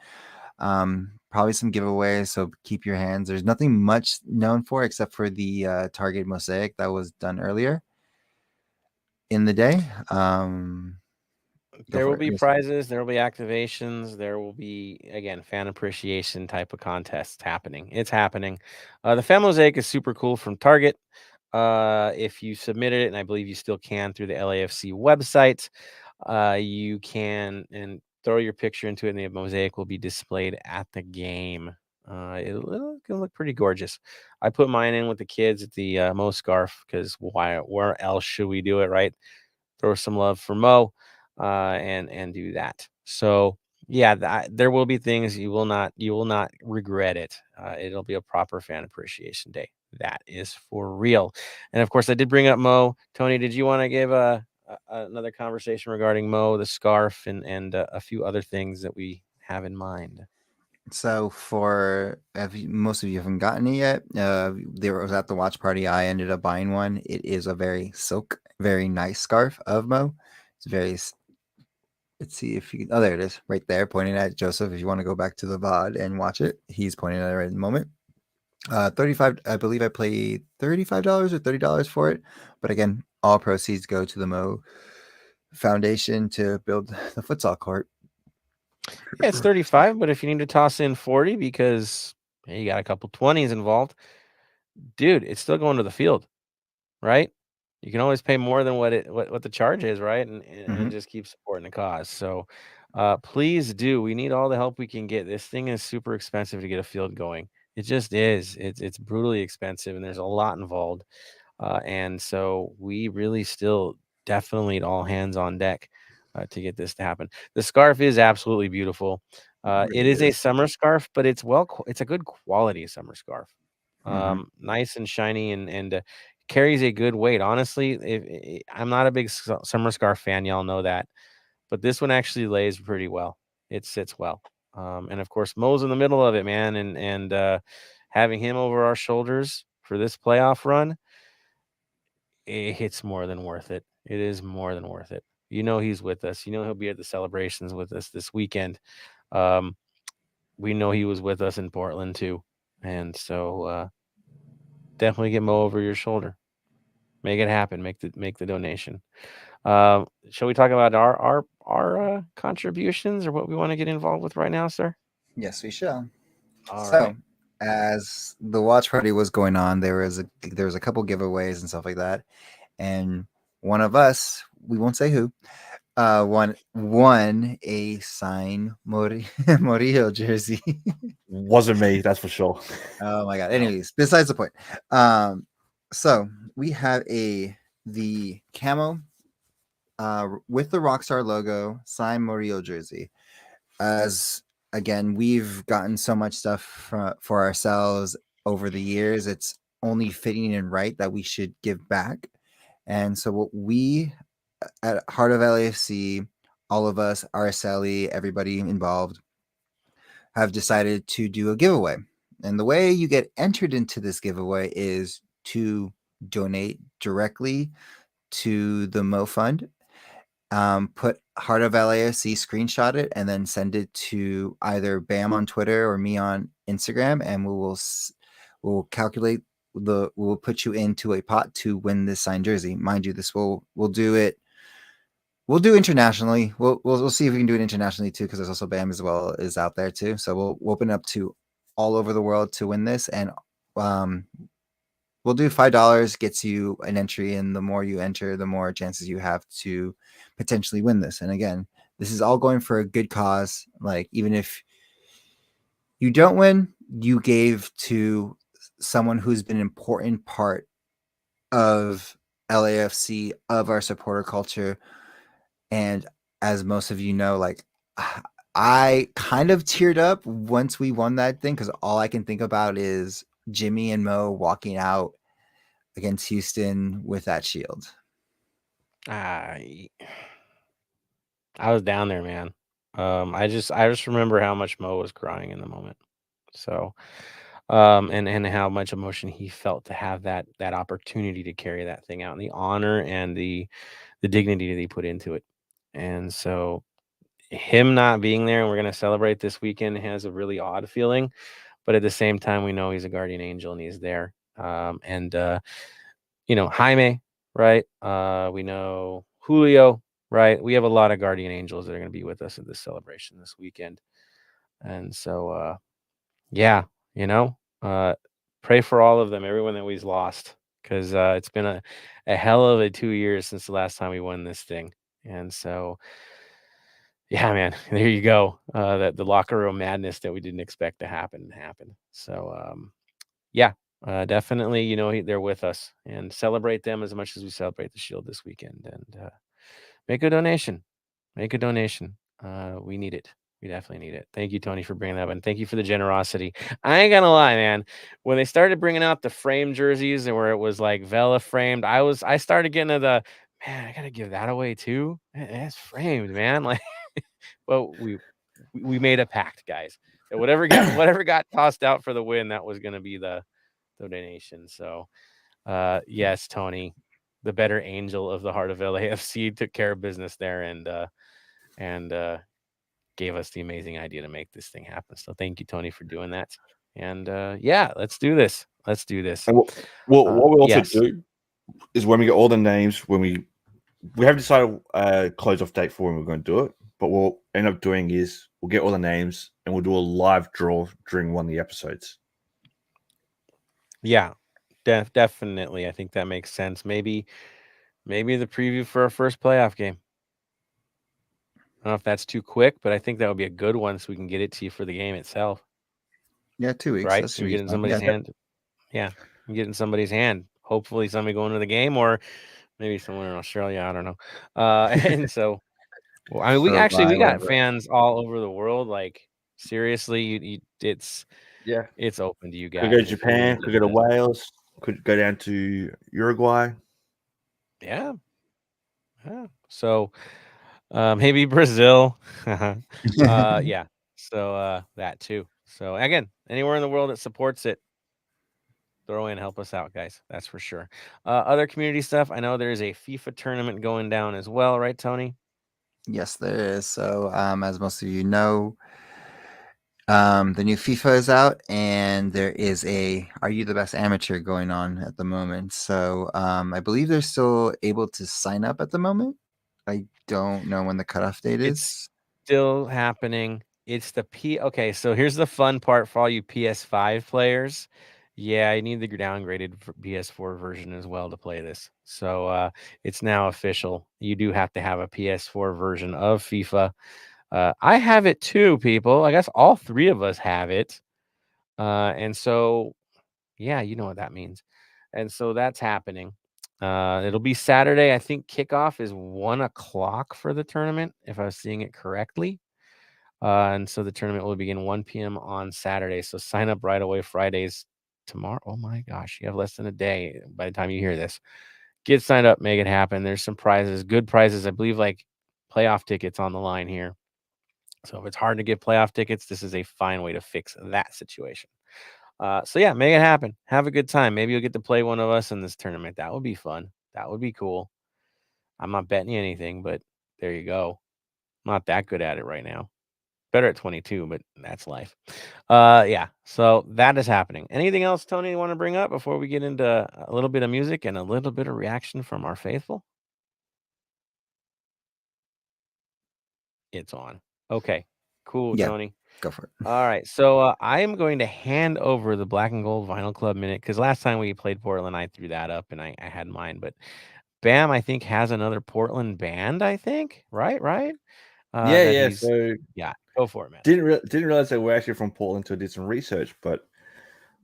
Probably some giveaways, so keep your hands. There's nothing much known for except for the Target mosaic that was done earlier in the day. There will be prizes, there will be activations, there will be, again, fan appreciation type of contests happening. It's happening. The fan mosaic is super cool from Target. If you submitted it, and I believe you still can through the LAFC website, you can and throw your picture into it, and the mosaic will be displayed at the game. It'll look pretty gorgeous. I put mine in with the kids at the Mo scarf because where else should we do it, right? Throw some love for Mo, and do that. So yeah, there will be things you will not regret it. It'll be a proper fan appreciation day. That is for real. And of course, I did bring up Mo. Tony, did you want to give another conversation regarding Mo, the scarf, and a few other things that we have in mind? So most of you haven't gotten it yet, there was at the watch party. I ended up buying one. It is a very very nice scarf of Mo. It's very. Let's see if you can. Oh, there it is, right there, pointing at Joseph. If you want to go back to the VOD and watch it, he's pointing at it right in the moment. 35. I believe I paid $35 or $30 for it. But again, all proceeds go to the Mo Foundation to build the futsal court. Yeah, it's 35, but if you need to toss in 40 because hey, you got a couple 20s involved, dude, it's still going to the field, right? You can always pay more than what the charge is, right? And just keep supporting the cause. So please do. We need all the help we can get. This thing is super expensive to get a field going. It just is. It's brutally expensive, and there's a lot involved. And so we really still definitely need all hands on deck to get this to happen. The scarf is absolutely beautiful. It is a summer scarf, but it's a good quality summer scarf. Nice and shiny and carries a good weight. Honestly, I'm not a big summer scarf fan. Y'all know that, but this one actually lays pretty well. It sits well. And of course, Mo's in the middle of it, man. And having him over our shoulders for this playoff run, it's more than worth it. It is more than worth it. You know he's with us. You know he'll be at the celebrations with us this weekend. We know he was with us in Portland too, and so definitely get Mo over your shoulder. Make it happen. Make the donation. Shall we talk about our contributions or what we want to get involved with right now, sir? Yes, we shall. All so, right. as the watch party was going on, there was a couple giveaways and stuff like that, and one of us, we won't say who, won a signed Murillo jersey. Wasn't me, that's for sure. Oh my god. Anyways, besides the point. So we have the camo with the Rockstar logo signed Murillo jersey. As again, we've gotten so much stuff for ourselves over the years. It's only fitting and right that we should give back. And so what we at Heart of LAFC, all of us, Araceli, everybody involved, have decided to do a giveaway. And the way you get entered into this giveaway is to donate directly to the Mo Fund. Put Heart of LAFC, screenshot it, and then send it to either Bam on Twitter or me on Instagram, and we'll calculate we'll put you into a pot to win this signed jersey. Mind you, this we'll do it. We'll do internationally. We'll see if we can do it internationally too, because there's also Bam as well is out there too. So we'll open up to all over the world to win this, and we'll do $5 gets you an entry, and the more you enter, the more chances you have to potentially win this. And again, this is all going for a good cause. Like, even if you don't win, you gave to someone who's been an important part of LAFC, of our supporter culture. And as most of you know, like, I kind of teared up once we won that thing, because all I can think about is Jimmy and Mo walking out against Houston with that shield. I was down there, man. I just remember how much Mo was crying in the moment. So, and how much emotion he felt to have that opportunity to carry that thing out, and the honor and the dignity that he put into it. And so, him not being there, and we're gonna celebrate this weekend, has a really odd feeling, but at the same time, we know he's a guardian angel and he's there. And Jaime, right? We know Julio, right? We have a lot of guardian angels that are going to be with us at this celebration this weekend. And so, yeah, pray for all of them, everyone that we've lost, because it's been a hell of a 2 years since the last time we won this thing. And so, yeah, man, there you go. That the locker room madness that we didn't expect to happen. So, yeah, definitely, they're with us, and celebrate them as much as we celebrate the Shield this weekend, and make a donation. Make a donation. We need it. We definitely need it. Thank you, Tony, for bringing that up, and thank you for the generosity. I ain't gonna lie, man. When they started bringing out the frame jerseys and where it was like Vela framed, I started getting to the, man, I gotta give that away too. That's framed, man. Like, well, we made a pact, guys. That whatever got tossed out for the win, that was gonna be the donation. So, yes, Tony, the better angel of the Heart of LAFC, took care of business there, and gave us the amazing idea to make this thing happen. So thank you, Tony, for doing that. And yeah, let's do this. And what we also yes. do is when we get all the names, when we haven't decided close off date for when we're going to do it, but what we'll end up doing is we'll get all the names and we'll do a live draw during one of the episodes. Yeah, definitely. I think that makes sense. Maybe the preview for our first playoff game. I don't know if that's too quick, but I think that would be a good one, so we can get it to you for the game itself. Yeah, 2 weeks. Right? That So should we be get in fun. somebody's hand. Yeah, we get in somebody's hand. Hopefully, somebody going to the game, or maybe someone in Australia. I don't know. And so, well, I mean, we Uruguay, got whatever. fans all over the world. Like, seriously, it's open to you guys. Could go to if you Japan, need could go to to- Wales, could go down to Uruguay. Yeah. So maybe Brazil. Yeah. So that too. So again, anywhere in the world that supports it, throw in, help us out, guys. That's for sure. Other community stuff. I know there's a FIFA tournament going down as well, right, Tony? Yes, there is. So, as most of you know, the new FIFA is out, and there is a "Are You the Best Amateur" going on at the moment. So, I believe they're still able to sign up at the moment. I don't know when the cutoff date It's is. still happening. It's the Okay, so here's the fun part for all you PS5 players. Yeah, I need the downgraded PS4 version as well to play this. So it's now official. You do have to have a PS4 version of FIFA. I have it too, people. I guess all three of us have it. And so, yeah, you know what that means. And so that's happening. It'll be Saturday. I think kickoff is 1:00 for the tournament, if I was seeing it correctly. And so the tournament will begin 1 p.m. on Saturday. So sign up right away. Fridays tomorrow. Oh my gosh, you have less than a day by the time you hear this. Get signed up, make it happen. There's some prizes, good prizes. I believe like playoff tickets on the line here. So if it's hard to get playoff tickets, this is a fine way to fix that situation. So yeah, make it happen. Have a good time. Maybe you'll get to play one of us in this tournament. That would be fun. That would be cool. I'm not betting you anything, but there you go. I'm not that good at it right now. Better at 22, but that's life. Yeah. So that is happening. Anything else, Tony, you want to bring up before we get into a little bit of music and a little bit of reaction from our faithful? It's on. Okay. Cool, Yeah, Tony. go for it. All right. So I am going to hand over the Black and Gold Vinyl Club minute, because last time we played Portland, I threw that up and I had mine. But Bam, I think, has another Portland band, I think. Right? That Yeah. he's, So yeah, go for it, man. didn't realize they were actually from Portland until I did some research, but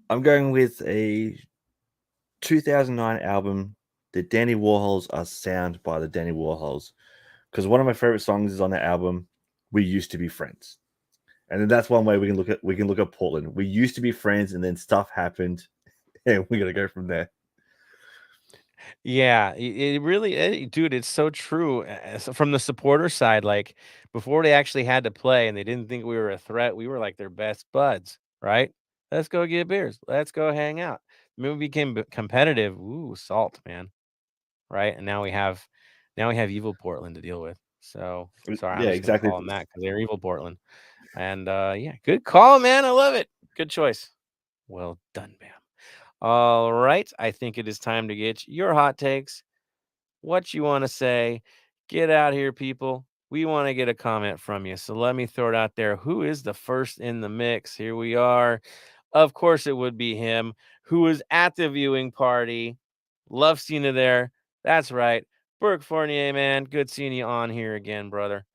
I'm going with a 2009 album. The Danny Warhols are sound by the Danny Warhols, because one of my favorite songs is on the album. We used to be friends, and then that's one way we can look at Portland. We used to be friends, and then stuff happened, and we got to go from there. Yeah, it really, dude, it's so true. So from the supporter side, like before they actually had to play and they didn't think we were a threat, we were like their best buds, right? Let's go get beers. Let's go hang out. The movie became competitive. Ooh, salt, man. Right? And now we have evil Portland to deal with. So sorry, I'm Yeah, just gonna exactly. call them that because they're evil Portland. And yeah, good call, man. I love it. Good choice. Well done, Bam. All right. I think it is time to get your hot takes, what you want to say. Get out here, people. We want to get a comment from you. So let me throw it out there. Who is the first in the mix? Here we are. Of course, it would be him who was at the viewing party. Love seeing you there. That's right. Burke Fournier, man. Good seeing you on here again, brother.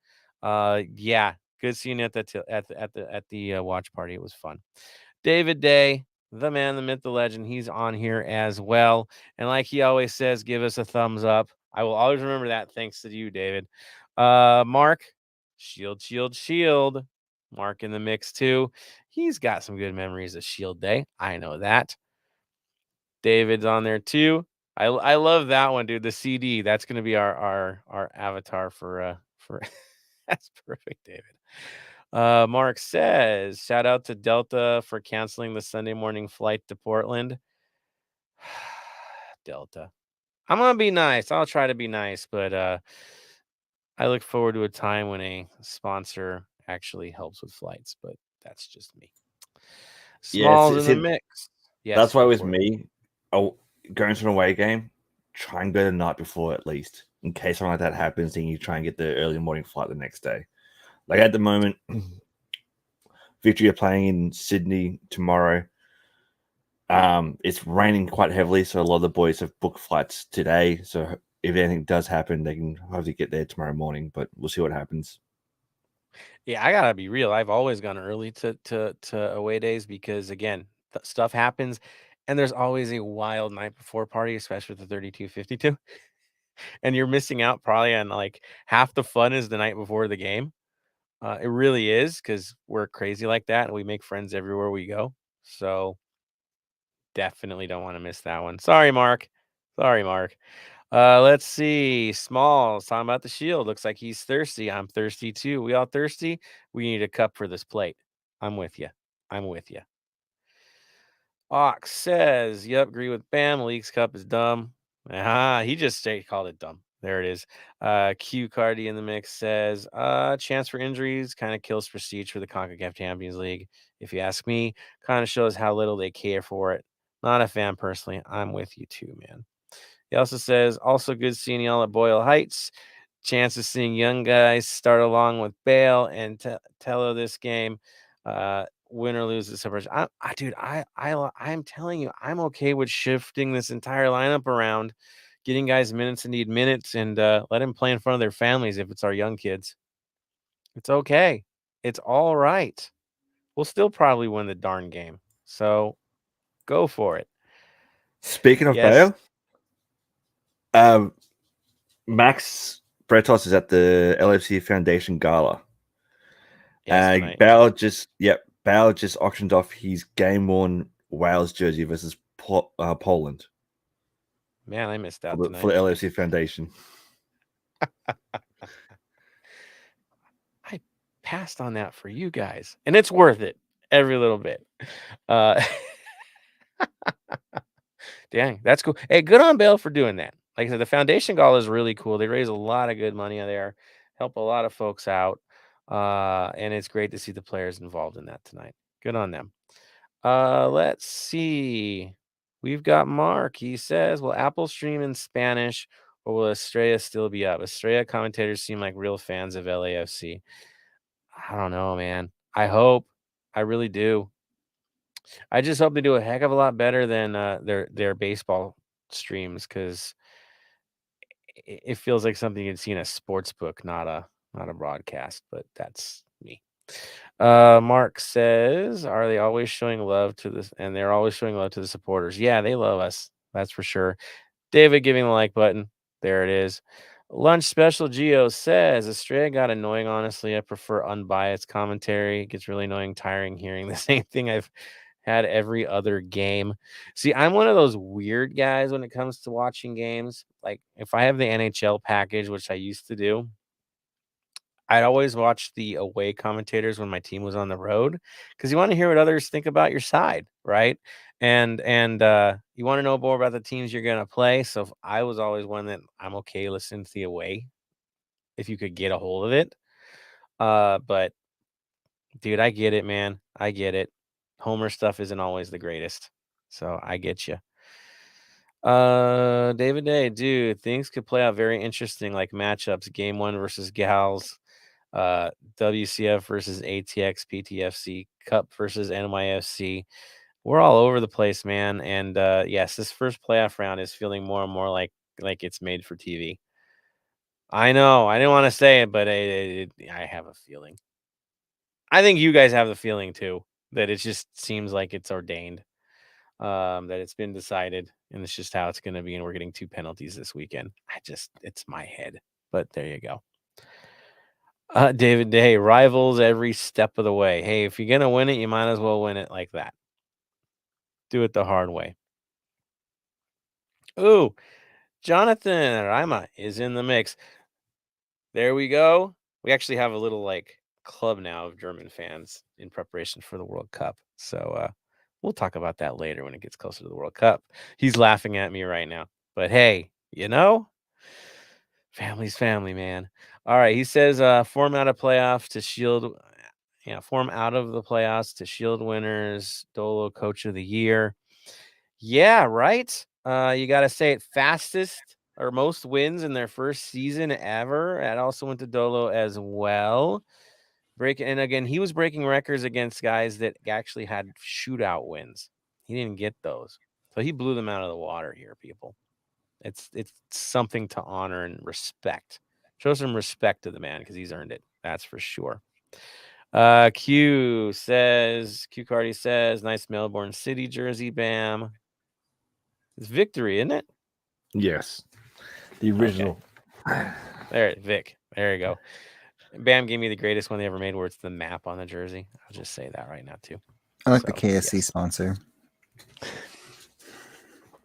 Yeah, good seeing you at the watch party. It was fun. David Day, the man, the myth, the legend. He's on here as well. And like he always says, give us a thumbs up. I will always remember that. Thanks to you, David. Mark, shield. Mark in the mix too. He's got some good memories of Shield Day. I know that. David's on there too. I love that one, dude. The CD. That's gonna be our avatar for that's perfect, David. Mark says, shout out to Delta for canceling the Sunday morning flight to Portland. Delta. I'm gonna be nice. I'll try to be nice, but I look forward to a time when a sponsor actually helps with flights, but that's just me. Yeah, Smalls in the mix. Yes, that's why go with for it. me, going to an away game, try and go the night before at least, in case something like that happens. Then you try and get the early morning flight the next day. Like at the moment, Victory are playing in Sydney tomorrow. It's raining quite heavily, so a lot of the boys have booked flights today. So if anything does happen, they can hopefully get there tomorrow morning. But we'll see what happens. Yeah, I gotta be real. I've always gone early to away days because again, stuff happens, and there's always a wild night before party, especially with the 32-52, and you're missing out probably on like half the fun is the night before the game. It really is because we're crazy like that, and we make friends everywhere we go. So definitely don't want to miss that one. Sorry, Mark. Sorry, Mark. Let's see. Smalls talking about the Shield. Looks like he's thirsty. I'm thirsty too. We all thirsty? We need a cup for this plate. I'm with you. I'm with you. Ox says, yep, agree with Bam. League's Cup is dumb. He just called it dumb. There it is. Q Cardi in the mix says, chance for injuries kind of kills prestige for the CONCACAF Champions League. If you ask me, kind of shows how little they care for it. Not a fan personally. I'm with you too, man. He also says, also good seeing y'all at Boyle Heights. Chance of seeing young guys start along with Bale and Tello this game. Win or lose the separation. I'm telling you, I'm okay with shifting this entire lineup around, getting guys minutes that need minutes, and let them play in front of their families if it's our young kids. It's okay. It's all right. We'll still probably win the darn game. So go for it. Speaking of Yes. Bale, Max Bretos is at the LFC Foundation Gala. Yes, Bale just auctioned off his game-worn Wales jersey versus Poland. Man, I missed out for the LFC Foundation. I passed on that for you guys, and it's worth it every little bit. Dang, that's cool. Hey, good on Bale for doing that. Like I said, the Foundation Gala is really cool. They raise a lot of good money there, help a lot of folks out, and it's great to see the players involved in that tonight. Good on them. Let's see. We've got Mark. He says, will Apple stream in Spanish or will Estrella still be up? Estrella commentators seem like real fans of LAFC. I don't know, man. I hope. I really do. I just hope they do a heck of a lot better than their baseball streams because it feels like something you'd see in a sports book, not a broadcast. But that's me. Mark says, "Are they always showing love to this?" And they're always showing love to the supporters. Yeah, they love us. That's for sure. David giving the like button. There it is. Lunch Special Geo says, Estrella got annoying, honestly. I prefer unbiased commentary. It gets really annoying, tiring hearing the same thing I've had every other game. See, I'm one of those weird guys when it comes to watching games. Like, if I have the NHL package, which I used to do, I'd always watch the away commentators when my team was on the road because you want to hear what others think about your side, right? And you want to know more about the teams you're gonna play. So I was always one that I'm okay listening to the away if you could get a hold of it. But dude, I get it, man. I get it. Homer stuff isn't always the greatest. So I get you. David Day, dude, things could play out very interesting, like matchups, game 1 versus Gals, WCF versus ATX, PTFC, Cup versus NYFC. We're all over the place, man. And yes, this first playoff round is feeling more and more like it's made for TV. I know, I didn't want to say it, but I have a feeling. I think you guys have the feeling too that it just seems like it's ordained, that it's been decided, and it's just how it's going to be. And we're getting 2 penalties this weekend. It's my head, but there you go. David Day, rivals every step of the way. Hey, if you're going to win it, you might as well win it like that. Do it the hard way. Ooh, Jonathan Rima is in the mix. There we go. We actually have a little club now of German fans in preparation for the World Cup. So we'll talk about that later when it gets closer to the World Cup. He's laughing at me right now. But hey, family's family, man. All right, he says form out of playoff to shield. Yeah, form out of the playoffs to shield winners. Dolo coach of the year. Yeah, right. You got to say it, fastest or most wins in their first season ever. That also went to Dolo as well. And again, he was breaking records against guys that actually had shootout wins. He didn't get those, so he blew them out of the water here, people. It's something to honor and respect. Show some respect to the man because he's earned it. That's for sure. Q Cardi says, nice Melbourne City jersey, Bam. It's victory, isn't it? Yes. The original. Okay. Vic. There you go. Bam gave me the greatest one they ever made, where it's the map on the jersey. I'll just say that right now, too. I like the KSC sponsor.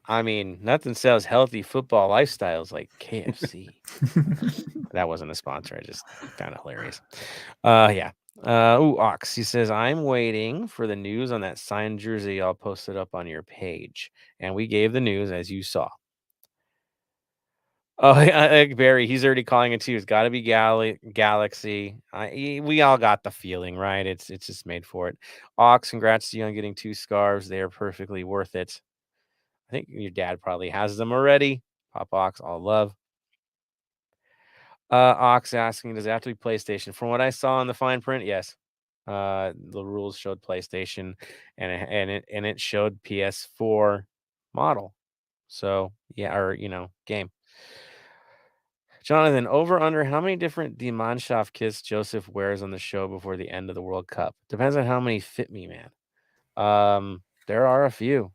I mean, nothing sells healthy football lifestyles like KFC. That wasn't a sponsor. I just found it hilarious. Yeah. Ox, he says, I'm waiting for the news on that signed jersey. I'll post it up on your page. And we gave the news, as you saw. Oh, Barry, he's already calling it too. It's got to be Galaxy. We all got the feeling, right? It's just made for it. Ox, congrats to you on getting 2 scarves. They are perfectly worth it. I think your dad probably has them already. Pop Ox, all love. Ox asking, does it have to be PlayStation? From what I saw in the fine print, yes. The rules showed PlayStation, and it showed PS4 model. So yeah, or game. Jonathan, over under how many different Die Mannschaft kits Joseph wears on the show before the end of the World Cup? Depends on how many fit me, man. There are a few.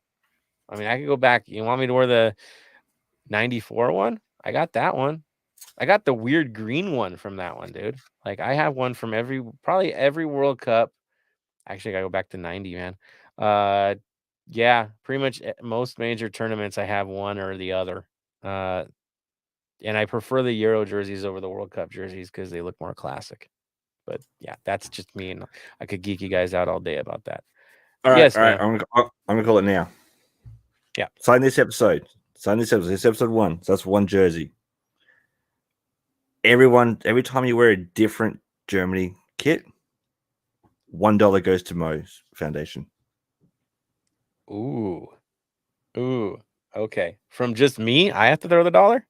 I mean, I could go back. You want me to wear the 94 one? I got that one. I got the weird green one from that one, dude. Like, I have one from probably every World Cup. Actually, I gotta go back to 90, man. Yeah, pretty much most major tournaments I have one or the other. And I prefer the Euro jerseys over the World Cup jerseys because they look more classic. But yeah, that's just me, and I could geek you guys out all day about that. All right, yes, all right. I'm gonna call it now. Yeah. Sign this episode. This is episode 1. So that's 1 jersey. Every time you wear a different Germany kit, $1 goes to Mo's Foundation. Ooh. Okay. From just me, I have to throw the $1?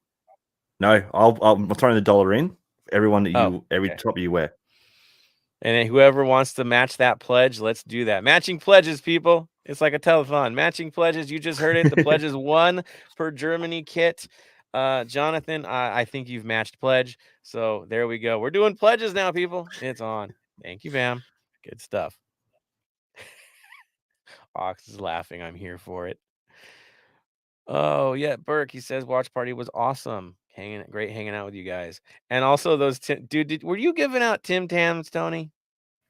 No, I'm throwing the $1 in. Everyone that every top you wear. And then whoever wants to match that pledge, let's do that. Matching pledges, people. It's like a telethon. Matching pledges. You just heard it. The pledge is 1 per Germany kit. Jonathan, I think you've matched pledge. So there we go. We're doing pledges now, people. It's on. Thank you, Bam. Good stuff. Ox is laughing. I'm here for it. Oh, yeah. Burke, he says watch party was awesome. Great hanging out with you guys. And also those were you giving out Tim Tams, Tony?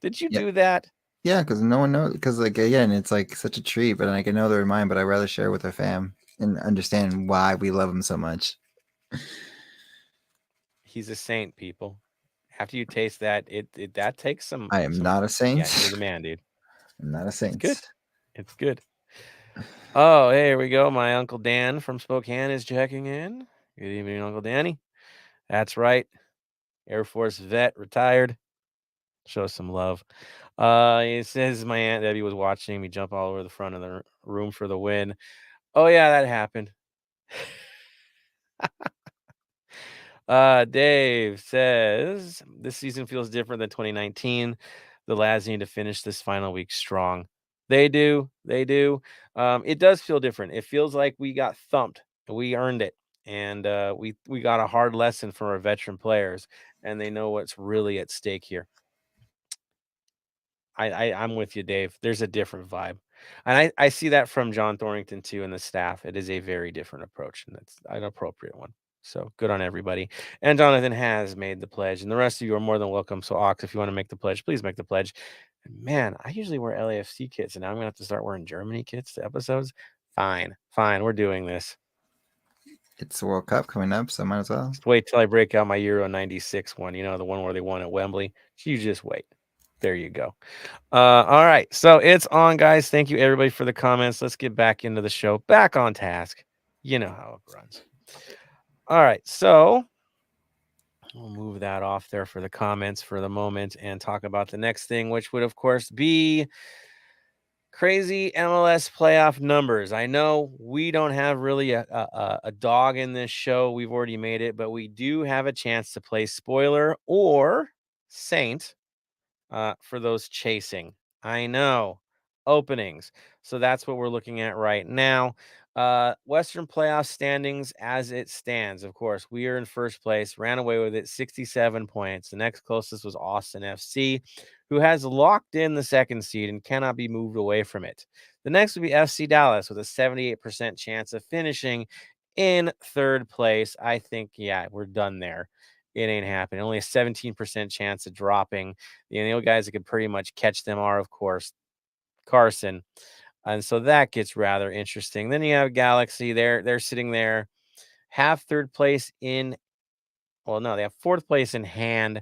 Did you do that? Yeah, because no one knows. Because again, it's like such a treat. But I know they're mine. But I'd rather share with our fam and understand why we love them so much. He's a saint, people. After you taste that, that takes some. I am not a saint. Yeah, you're the man, dude. I'm not a saint. It's good. Oh, hey, here we go. My Uncle Dan from Spokane is checking in. Good evening, Uncle Danny. That's right. Air Force vet, retired. Show some love. It says my Aunt Debbie was watching me jump all over the front of the room for the win. Oh, yeah, that happened. Dave says this season feels different than 2019. The lads need to finish this final week strong. They do. It does feel different. It feels like we got thumped. We earned it, and we got a hard lesson from our veteran players, and they know what's really at stake here. I'm with you, Dave. There's a different vibe, and I see that from John Thornton too and the staff. It is a very different approach, and that's an appropriate one. So good on everybody. And Jonathan has made the pledge, and the rest of you are more than welcome. So Ox, if you want to make the pledge, please make the pledge. And man, I usually wear LAFC kits, and now I'm gonna have to start wearing Germany kits to episodes. Fine, we're doing this. It's the World Cup coming up, so might as well. Just wait till I break out my Euro '96 one. You know, the one where they won at Wembley. You just wait. There you go. All right. So it's on, guys. Thank you, everybody, for the comments. Let's get back into the show. Back on task. You know how it runs. All right. So we'll move that off there for the comments for the moment and talk about the next thing, which would, of course, be crazy MLS playoff numbers. I know we don't have really a dog in this show. We've already made it, but we do have a chance to play spoiler or saint for those chasing. I know. Openings. So that's what we're looking at right now. Western playoff standings as it stands. Of course, we are in first place, ran away with it, 67 points. The next closest was Austin FC, who has locked in the second seed and cannot be moved away from it. The next would be FC Dallas with a 78% chance of finishing in third place. I think, yeah, we're done there. It ain't happening. Only a 17% chance of dropping. The only guys that could pretty much catch them are, of course, Carson. And so that gets rather interesting. Then you have Galaxy. They're sitting there, have third place in. Well, no, they have fourth place in hand,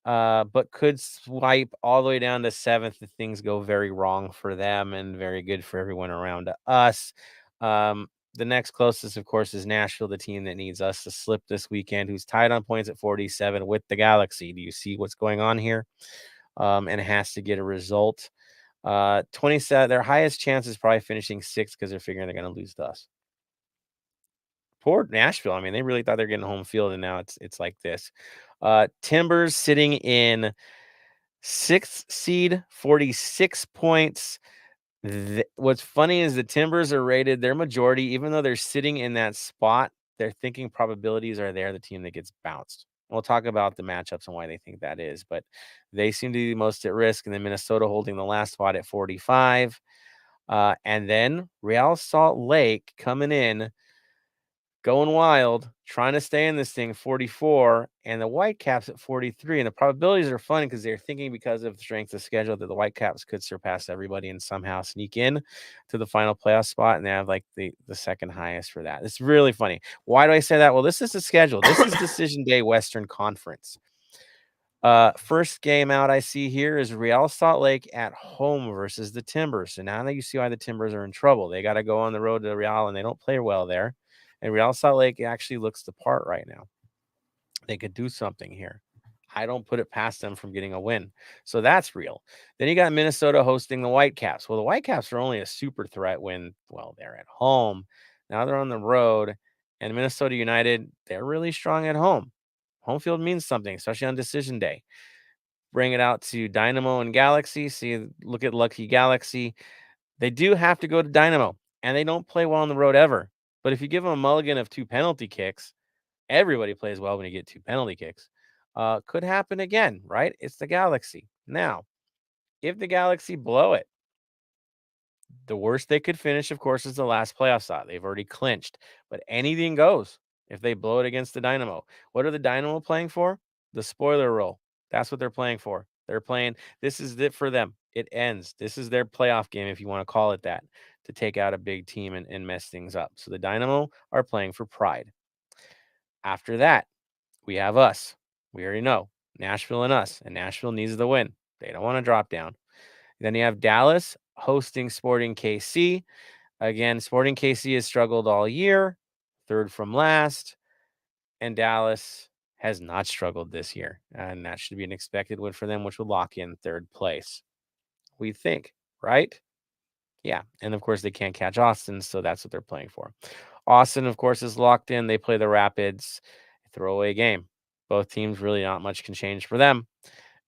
but could swipe all the way down to seventh if things go very wrong for them and very good for everyone around us. The next closest, of course, is Nashville, the team that needs us to slip this weekend, who's tied on points at 47 with the Galaxy. Do you see what's going on here? And has to get a result. 27, their highest chance is probably finishing sixth because they're figuring they're going to lose to us. Poor Nashville. I mean, they really thought they're getting home field, and now it's like this. Timbers sitting in sixth seed, 46 points. What's funny is the Timbers are rated their majority, even though they're sitting in that spot, their thinking probabilities are they're the team that gets bounced. We'll talk about the matchups and why they think that is, but they seem to be the most at risk. And then Minnesota holding the last spot at 45. And then Real Salt Lake coming in, going wild, trying to stay in this thing, 44, and the Whitecaps at 43. And the probabilities are fun because they're thinking because of the strength of schedule that the Whitecaps could surpass everybody and somehow sneak in to the final playoff spot. And they have like the second highest for that. It's really funny. Why do I say that? Well, this is the schedule. This is Decision Day Western Conference. First game out I see here is Real Salt Lake at home versus the Timbers. So now that you see why the Timbers are in trouble, they got to go on the road to Real and they don't play well there. And Real Salt Lake actually looks the part right now. They could do something here. I don't put it past them from getting a win. So that's real. Then you got Minnesota hosting the Whitecaps. Well, the Whitecaps are only a super threat when, well, they're at home. Now they're on the road. And Minnesota United, they're really strong at home. Home field means something, especially on decision day. Bring it out to Dynamo and Galaxy. See, look at Lucky Galaxy. They do have to go to Dynamo, and they don't play well on the road ever. But if you give them a mulligan of 2 penalty kicks, everybody plays well when you get 2 penalty kicks. Could happen again, right? It's the Galaxy. Now, if the Galaxy blow it, the worst they could finish, of course, is the last playoff spot. They've already clinched, but anything goes if they blow it against the Dynamo. What are the Dynamo playing for? The spoiler role. That's what they're playing for. They're playing, this is it for them. It ends. This is their playoff game, if you want to call it that, to take out a big team and mess things up. So the Dynamo are playing for pride. After that, we have us. We already know Nashville and us, and Nashville needs the win. They don't want to drop down. Then you have Dallas hosting Sporting KC. Again, Sporting KC has struggled all year, third from last, and Dallas has not struggled this year. And that should be an expected win for them, which will lock in third place. We think, right? Yeah. And of course, they can't catch Austin, so that's what they're playing for. Austin, of course, is locked in. They play the Rapids. Throwaway game. Both teams, really not much can change for them.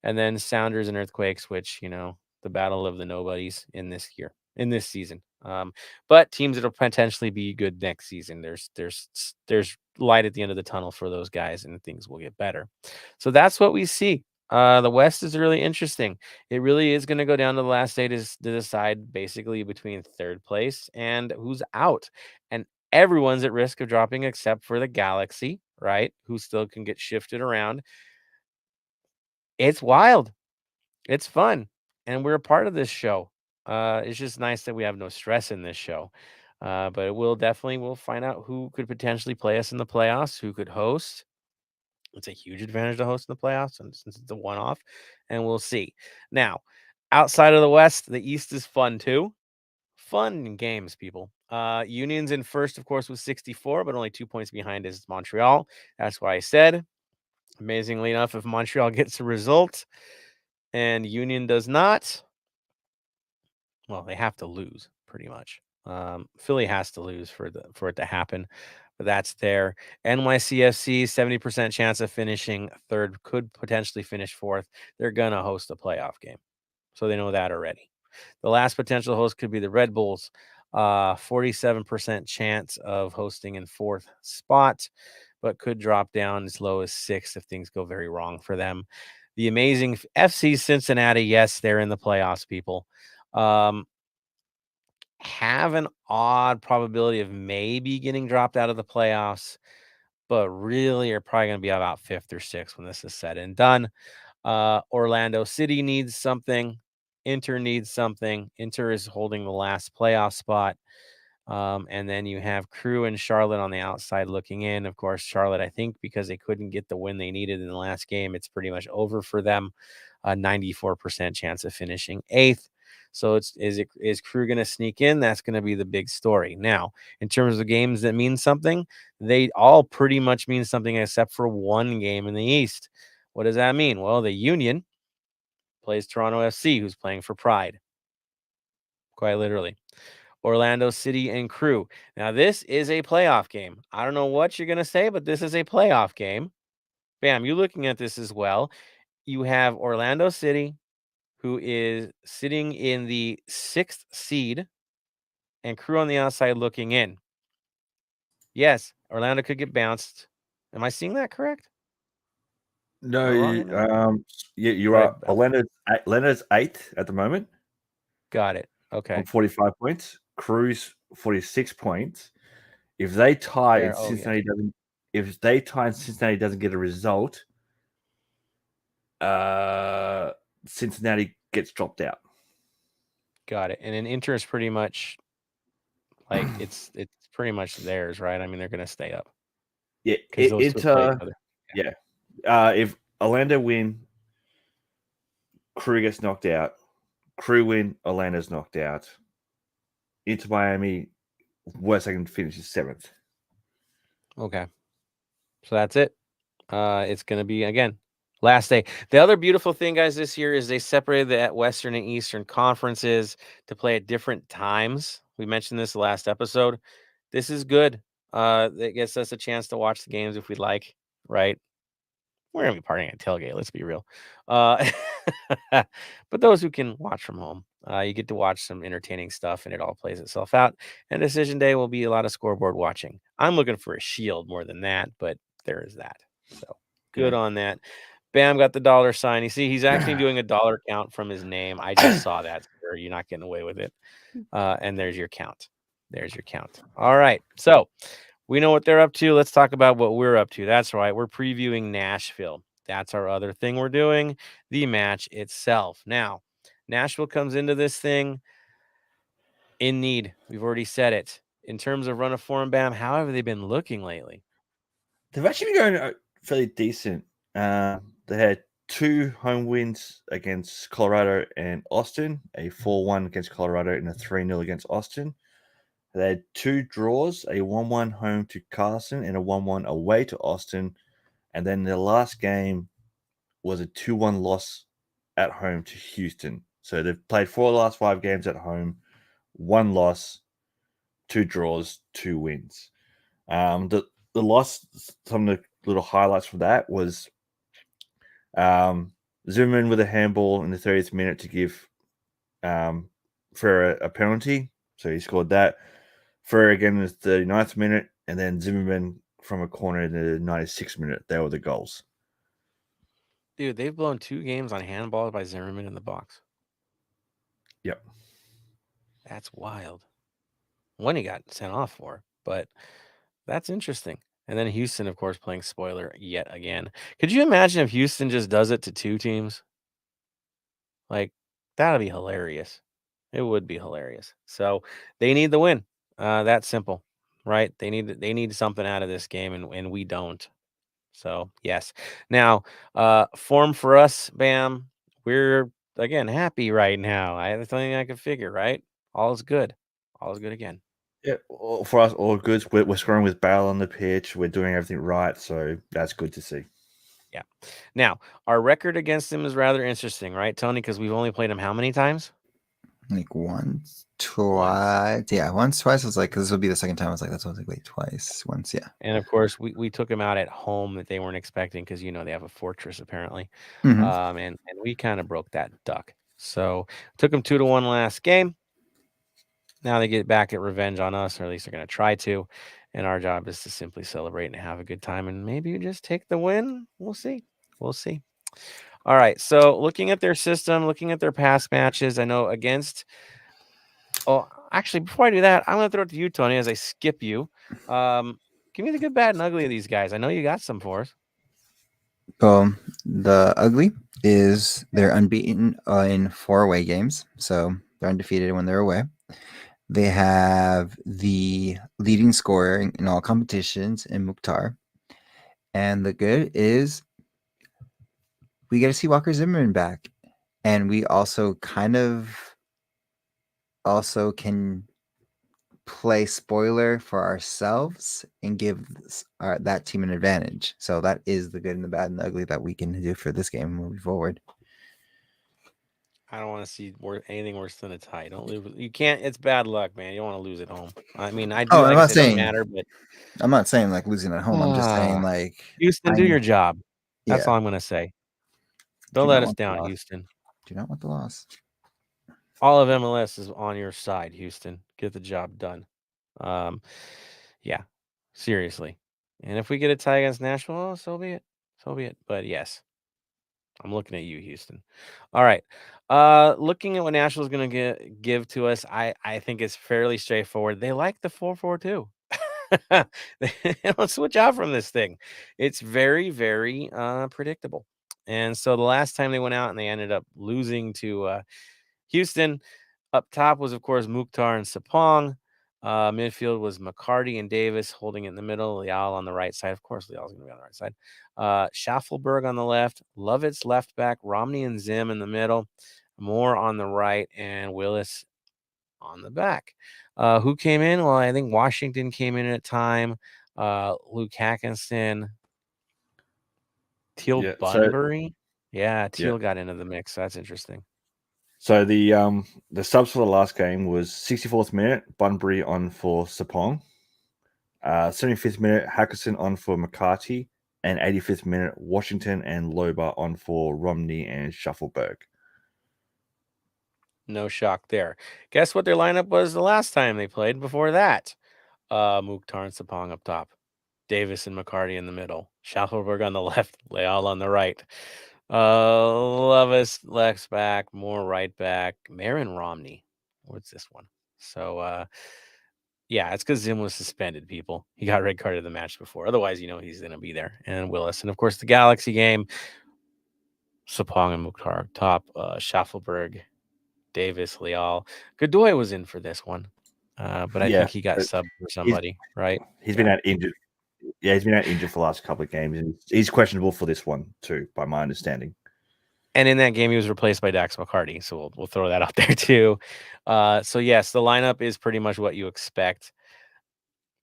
And then Sounders and Earthquakes, which, the battle of the nobodies in this season. But teams that'll potentially be good next season. There's light at the end of the tunnel for those guys, and things will get better. So that's what we see. The West is really interesting. It really is going to go down to the last day to decide basically between third place and who's out. And everyone's at risk of dropping except for the Galaxy, right? Who still can get shifted around. It's wild. It's fun. And we're a part of this show. It's just nice that we have no stress in this show. But we'll find out who could potentially play us in the playoffs, who could host. It's a huge advantage to host in the playoffs, and since it's a one-off, and we'll see. Now, outside of the West, the East is fun too. Fun games, people. Union's in first, of course, with 64, but only 2 points behind is Montreal. That's why I said, amazingly enough, if Montreal gets a result and Union does not, well, they have to lose pretty much. Philly has to lose for it to happen, but that's there. NYCFC 70% chance of finishing third, could potentially finish fourth. They're gonna host a playoff game, so they know that already. The last potential host could be the Red Bulls. 47% chance of hosting in fourth spot, but could drop down as low as sixth if things go very wrong for them. The amazing FC Cincinnati, yes, they're in the playoffs, people. Have an odd probability of maybe getting dropped out of the playoffs, but really are probably going to be about fifth or sixth when this is said and done. Orlando City needs something. Inter needs something. Inter is holding the last playoff spot. And then you have Crew and Charlotte on the outside looking in. Of course, Charlotte, I think because they couldn't get the win they needed in the last game, it's pretty much over for them. 94% chance of finishing eighth. So is Crew going to sneak in? That's going to be the big story. Now, in terms of games that mean something, they all pretty much mean something except for one game in the East. What does that mean? Well, the Union plays Toronto FC, who's playing for Pride. Quite literally. Orlando City and Crew. Now, this is a playoff game. I don't know what you're going to say, but this is a playoff game. Bam, you're looking at this as well. You have Orlando City, who is sitting in the 6th seed, and Crew on the outside looking in. Yes, Orlando could get bounced. Am I seeing that correct? No, Am I wrong in that? yeah, you Right. are. Orlando's 8th at the moment Got it. Okay. on 45 points. Crew's 46 points. If they tie There. and Oh, yeah. Cincinnati doesn't, if they tie and Cincinnati doesn't get a result, Cincinnati gets dropped out. Got it. And then Inter is pretty much like it's pretty much theirs, right? I mean, they're going to stay up. Yeah, Because those two play each other. Yeah. If Orlando win, Crew gets knocked out. Crew win, Orlando's knocked out. Inter Miami, worst I can finish is 7th. Okay. So that's it. It's going to be, again, last day. The other beautiful thing, guys, this year is they separated the Western and Eastern conferences to play at different times. We mentioned this last episode. This is good. It gets us a chance to watch the games if we'd like, right? We're going to be partying at tailgate, let's be real. But those who can watch from home, you get to watch some entertaining stuff, and it all plays itself out. And decision day will be a lot of scoreboard watching. I'm looking for a shield more than that, but there is that. So good on that. Bam got the dollar sign. You see, he's actually doing a dollar count from his name. I just saw that, sir. You're not getting away with it. And there's your count. There's your count. All right. So we know what they're up to. Let's talk about what we're up to. That's right. We're previewing Nashville. That's our other thing we're doing, the match itself. Now, Nashville comes into this thing in need. We've already said it. In terms of run of form, Bam, how have they been looking lately? They've actually been going fairly decent. They had 2 home wins against Colorado and Austin, a 4-1 against Colorado and a 3-0 against Austin. They had 2 draws, a 1-1 home to Carson and a 1-1 away to Austin. And then their last game was a 2-1 loss at home to Houston. So they've played 4 of the last 5 games at home, 1 loss, 2 draws, 2 wins. The loss, some of the little highlights from that was Zimmerman with a handball in the 30th minute to give Ferrer a penalty. So he scored that. Ferrer again in the 39th minute, and then Zimmerman from a corner in the 96th minute. They were the goals. Dude, they've blown 2 games on handballs by Zimmerman in the box. Yep. That's wild. One he got sent off for, but that's interesting. And then Houston, of course, playing spoiler yet again. Could you imagine if Houston just does it to 2 teams? Like, that'd be hilarious. It would be hilarious. So they need the win. That's simple, right? They need something out of this game, and we don't. So yes. Now, form for us, Bam. We're again happy right now. That's the only thing I could figure, right? All is good. All is good again. Yeah, for us, all good. We're scoring with Bale on the pitch. We're doing everything right, so that's good to see. Yeah. Now, our record against him is rather interesting, right, Tony? Because we've only played him how many times? Like once, twice. Yeah, once, twice. I was like, this will be the second time. I was like, that's only wait, twice, once. Yeah. And of course, we took him out at home that they weren't expecting because they have a fortress apparently, Mhm. and we kind of broke that duck. So took them 2-1 last game. Now they get back at revenge on us, or at least they're going to try to. And our job is to simply celebrate and have a good time, and maybe just take the win. We'll see. We'll see. All right. So looking at their system, looking at their past matches, I know against. Oh, actually, before I do that, I'm going to throw it to you, Tony, as I skip you. Give me the good, bad, and ugly of these guys. I know you got some for us. Well, the ugly is they're unbeaten in 4 away games, so they're undefeated when they're away. They have the leading scorer in all competitions in Mukhtar. And the good is we get to see Walker Zimmerman back. And we also can play spoiler for ourselves and give that team an advantage. So that is the good and the bad and the ugly that we can do for this game moving forward. I don't want to see anything worse than a tie. Don't lose. You can't. It's bad luck, man. You don't want to lose at home. I mean, I do. Oh, like I'm I not said, it doesn't saying matter, but I'm not saying like losing at home. I'm just saying like Houston, do your job. That's yeah. all I'm going to say. Don't Do let not us want the down, loss. Houston. Do not want the loss. All of MLS is on your side, Houston. Get the job done. Yeah, seriously. And if we get a tie against Nashville, so be it. So be it. But yes, I'm looking at you, Houston. All right. Looking at what Nashville's going to give to us, I think it's fairly straightforward. They like the 4-4-2. They don't switch out from this thing. It's very, very predictable. And so the last time they went out and they ended up losing to Houston, up top was, of course, Mukhtar and Sapong. Midfield was McCarty and Davis holding it in the middle. Leal on the right side. Of course, Leal's going to be on the right side. Schaffelberg on the left. Lovitz left back. Romney and Zim in the middle. Moore on the right. And Willis on the back. Who came in? Well, I think Washington came in at time. Luke Hackinson. Teal Bunbury. Teal got into the mix. So that's interesting. So the subs for the last game was 64th minute, Bunbury on for Sapong. 75th minute, Hackerson on for McCarty. And 85th minute, Washington and Loba on for Romney and Schaffelberg. No shock there. Guess what their lineup was the last time they played before that? Mukhtar and Sapong up top. Davis and McCarty in the middle. Schaffelberg on the left. Leal on the right. Levis left back. Moore right back. Marin Romney. What's this one? So, yeah, it's because Zim was suspended, people. He got red carded the match before. Otherwise, he's going to be there. And Willis. And, of course, the Galaxy game. Sapong and Mukhtar up top. Schaffelberg, Davis, Leal. Godoy was in for this one. But I think he got subbed for somebody, right? He's been out injured. Yeah, he's been out injured for the last couple of games. And he's questionable for this one, too, by my understanding. And in that game, he was replaced by Dax McCarty. So we'll throw that out there, too. So, yes, the lineup is pretty much what you expect.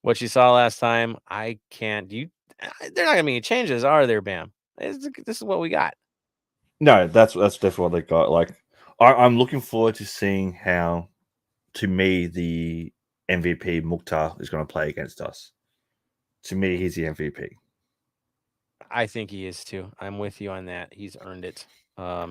What you saw last time, I can't. They're not going to be any changes, are there, Bam? This is what we got. No, that's definitely what they got. Like, I'm looking forward to seeing how, to me, the MVP Mukhtar is going to play against us. To me, he's the MVP. I think he is too. I'm with you on that. He's earned it.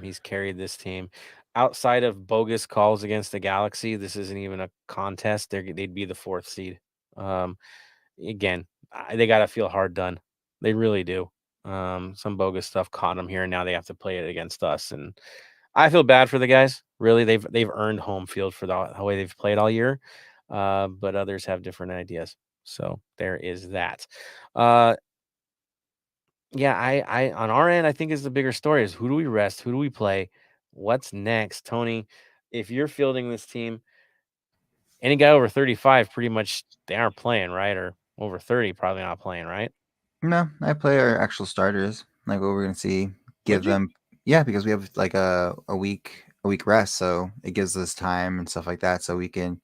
He's carried this team. Outside of bogus calls against the Galaxy, this isn't even a contest. They'd be the 4th seed. Again, they got to feel hard done. They really do. Some bogus stuff caught them here, and now they have to play it against us. And I feel bad for the guys. Really, they've earned home field for the way they've played all year. But others have different ideas. So there is that. Yeah, I on our end, I think is the bigger story is who do we rest? Who do we play? What's next? Tony, if you're fielding this team, any guy over 35, pretty much they aren't playing, right? Or over 30, probably not playing, right? No, I play our actual starters, like what we're gonna see. Give them, yeah, because we have like a week rest, so it gives us time and stuff like that, so we can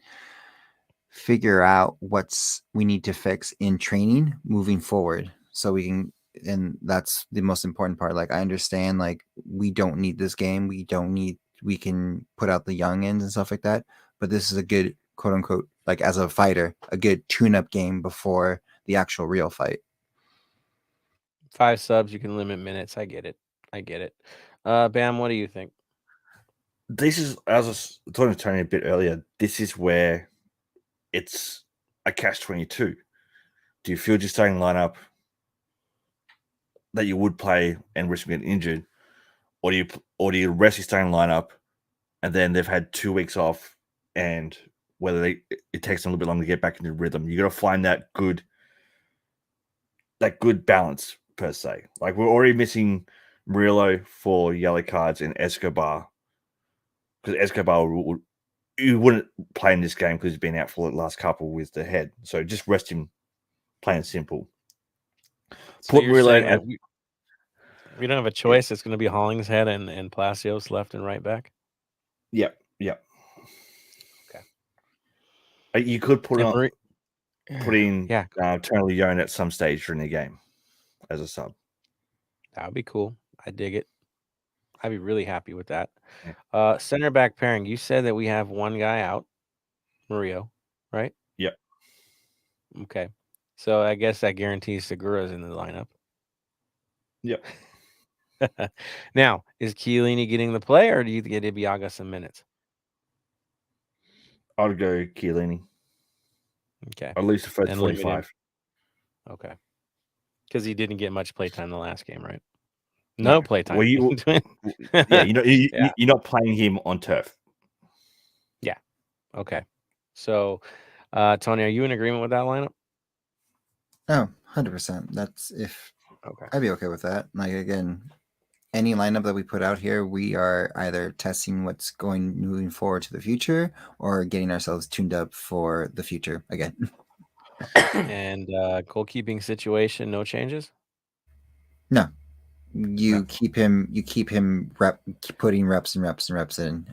figure out what's we need to fix in training moving forward, so we can. And that's the most important part. Like I understand, like we don't need this game. We can put out the young ends and stuff like that. But this is a good quote unquote, like as a fighter, a good tune-up game before the actual real fight. 5 subs, you can limit minutes. I get it. Bam, what do you think? This is, as I was talking to Tony a bit earlier, this is where it's a catch-22. Do you field your starting lineup that you would play and risk getting injured, or do you rest your starting lineup and then they've had 2 weeks off, and it takes them a little bit longer to get back into rhythm? You got to find that good balance per se. Like we're already missing Murillo for yellow cards and Escobar, because Escobar you wouldn't play in this game because he's been out for the last couple with the head. So just rest him, plain and simple. So Put you're Murillo saying, at, we don't have a choice. It's going to be Hollingshead and Palacios left and right back. yeah. Okay. You could put in Yeah, Tony Leone at some stage during the game as a sub. that would be cool. I dig it. I'd be really happy with that. Yeah. Center back pairing. You said that we have one guy out, Murillo, right? Yep. Okay. So I guess that guarantees Segura's in the lineup. Yep. Now, is Chiellini getting the play, or do you get Ibiaga some minutes? I would go Chiellini. Okay. At least the first And 45. Okay. Because he didn't get much playtime the last game, right? No playtime. Well, you're not playing him on turf. Yeah. Okay. So, Tony, are you in agreement with that lineup? No, 100%. That's Okay. I'd be okay with that. Like again, any lineup that we put out here, we are either testing what's going moving forward to the future or getting ourselves tuned up for the future again. And goalkeeping situation, no changes? No. You keep him putting reps in.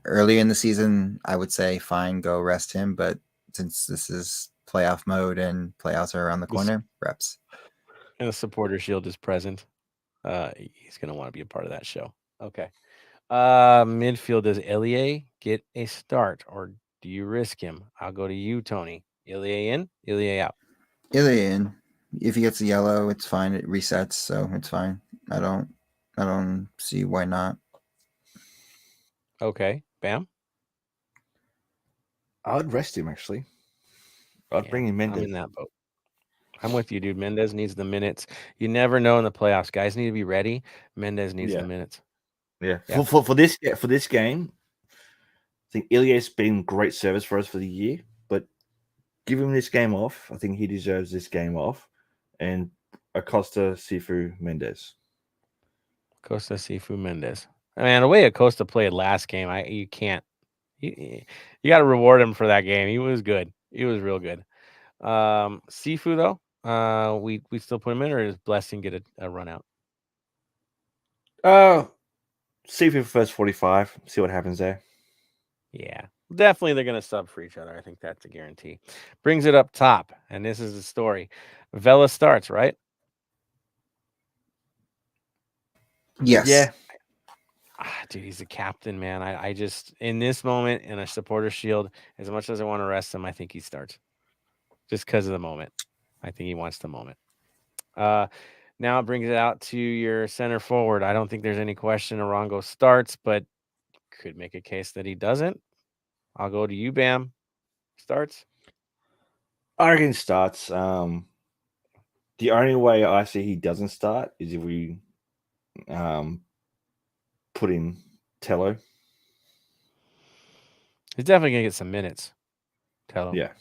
Earlier in the season, I would say fine, go rest him, but since this is playoff mode and playoffs are around the corner, reps. And the Supporters Shield is present. He's going to want to be a part of that show. Okay. Midfield, does Elie get a start, or do you risk him? I'll go to you, Tony. Elie in, Elie out. Elie in. If he gets a yellow, it's fine. It resets, so it's fine. I don't see why not. Okay. Bam. I would rest him, actually. I'd bring in Mendes. I'm in that boat. I'm with you, dude. Mendes needs the minutes. You never know in the playoffs. Guys need to be ready. Mendes needs the minutes. Yeah. For this game, I think Ilias been great service for us for the year, but give him this game off. I think he deserves this game off. And Acosta, Sifu, Mendes. Acosta, Sifu, Mendes. I mean, the way Acosta played last game, you can't. You got to reward him for that game. He was good. He was real good. Sifu though, we still put him in, or does Blessing get a run out? Sifu for first 45. See what happens there. Yeah, definitely they're going to sub for each other. I think that's a guarantee. Brings it up top, and this is the story. Vela starts, right? Yes. Yeah. Dude, he's the captain, man. I just, in this moment, in a Supporters Shield, as much as I want to rest him, I think he starts. Just because of the moment. I think he wants the moment. Now it brings it out to your center forward. I don't think there's any question Arango starts, but could make a case that he doesn't. I'll go to you, Bam. Starts. I reckon he starts. The only way I see he doesn't start is if we put in Tello. He's definitely gonna get some minutes. Tell him. Yeah.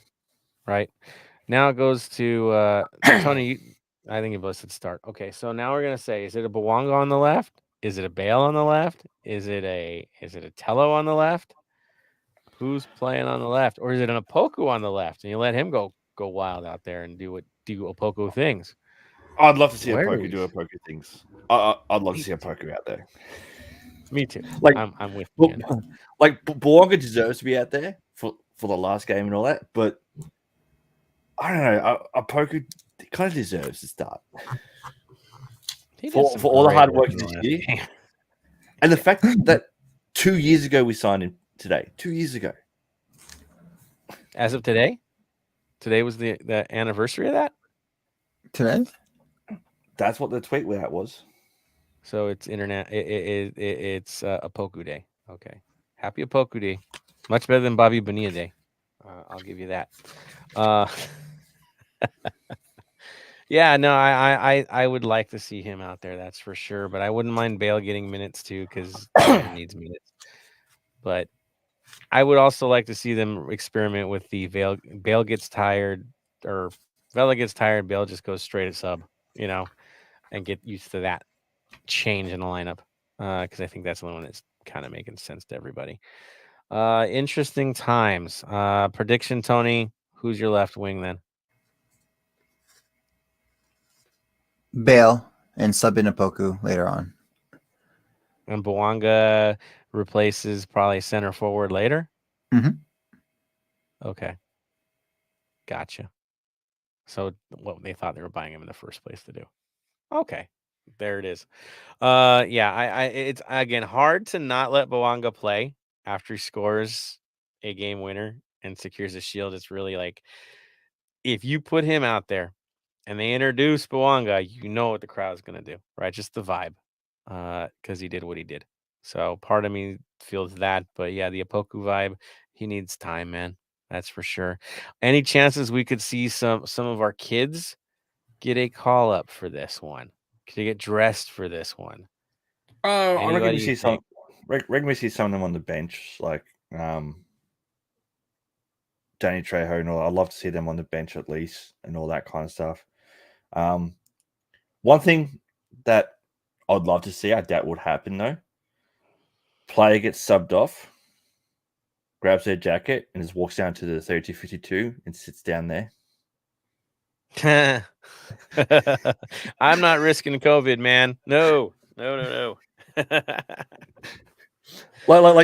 Right. Now it goes to Tony. I think he listed start. Okay, so now we're gonna say: is it a Bawanga on the left? Is it a Bale on the left? Is it a Tello on the left? Who's playing on the left, or is it an Opoku on the left? And you let him go wild out there and do Opoku things. I'd love to see Where Opoku do Opoku things. I'd love to see Opoku out there. Me too. Like I'm with you. Like Bawanga deserves to be out there for the last game and all that, but I don't know. Opoku kind of deserves to start for all the hard work this year, and the fact that 2 years ago we signed him today. 2 years ago, as of today, today was the anniversary of that. Today, that's what the tweet with that was. So it's internet. It's Opoku Day. Okay, happy Opoku Day. Much better than Bobby Bonilla Day. I'll give you that. Yeah, no, I would like to see him out there. That's for sure. But I wouldn't mind Bale getting minutes too because he needs minutes. But I would also like to see them experiment with the Bale gets tired or Vela gets tired. Bale just goes straight at sub, and get used to that change in the lineup because I think that's the one that's kind of making sense to everybody. Interesting times. Prediction, Tony. Who's your left wing then? Bale and sub in Opoku later on. And Bawanga replaces probably center forward later? Mm-hmm. Okay. Gotcha. So what they thought they were buying him in the first place to do. Okay. There it is. Yeah, it's again hard to not let Bawanga play after he scores a game winner and secures a shield. It's really like if you put him out there and they introduce Bawanga, you know what the crowd's gonna do, right? Just the vibe. Because he did what he did. So part of me feels that, but yeah, the Opoku vibe, he needs time, man. That's for sure. Any chances we could see some of our kids get a call up for this one? Could they get dressed for this one? I reckon we see think? reckon we see some of them on the bench, like Danny Trejo and all. I'd love to see them on the bench at least and all that kind of stuff. One thing that I'd love to see, I doubt would happen though. Player gets subbed off, grabs their jacket, and just walks down to the 32-52 and sits down there. I'm not risking COVID, man. No. Like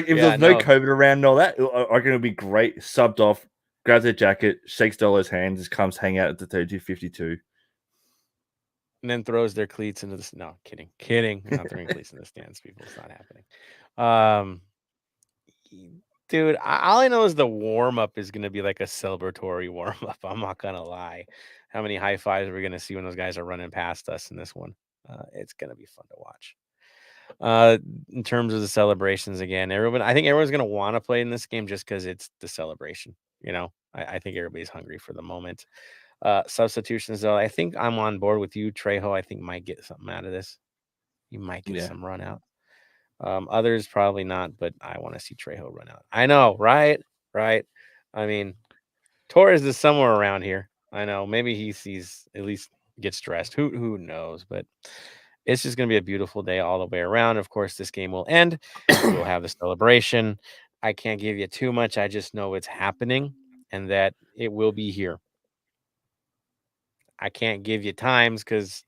if there's no COVID around and all that, I reckon it'd be great. Subbed off, grabs their jacket, shakes Dolo's hand, just comes hang out at the 32-52. And then throws their cleats into the no, kidding. They're not throwing cleats in the stands, people. It's not happening. Dude, all I know is the warm-up is going to be like a celebratory warm-up. I'm not going to lie. How many high fives are we going to see when those guys are running past us in this one? It's going to be fun to watch. In terms of the celebrations, again, I think everyone's going to want to play in this game just because it's the celebration. I think everybody's hungry for the moment. Substitutions, though, I think I'm on board with you. Trejo, I think, might get something out of this. You might get some run out. Others probably not, but I want to see Trejo run out. I know, right? I mean, Torres is somewhere around here. I know. Maybe he sees, at least gets dressed. Who knows? But it's just going to be a beautiful day all the way around. Of course, this game will end. We'll have the celebration. I can't give you too much. I just know it's happening and that it will be here. I can't give you times because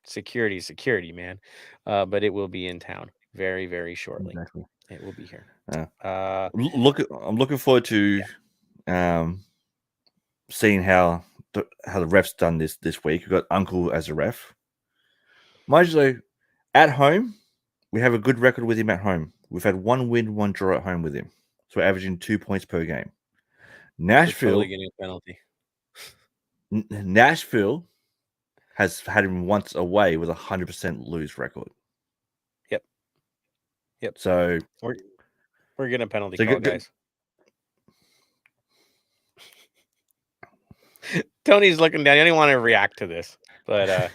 security, man. But it will be in town very, very shortly. Exactly. It will be here. I'm looking forward to seeing how the ref's done this week. We've got Uncle as a ref. Mind you, though, at home, we have a good record with him at home. We've had 1 win, 1 draw at home with him. So we're averaging 2 points per game. Nashville totally getting a penalty. Nashville has had him once away with 100% lose record. Yep. So we're getting a penalty So call, go- guys. Tony's looking down. I didn't want to react to this, but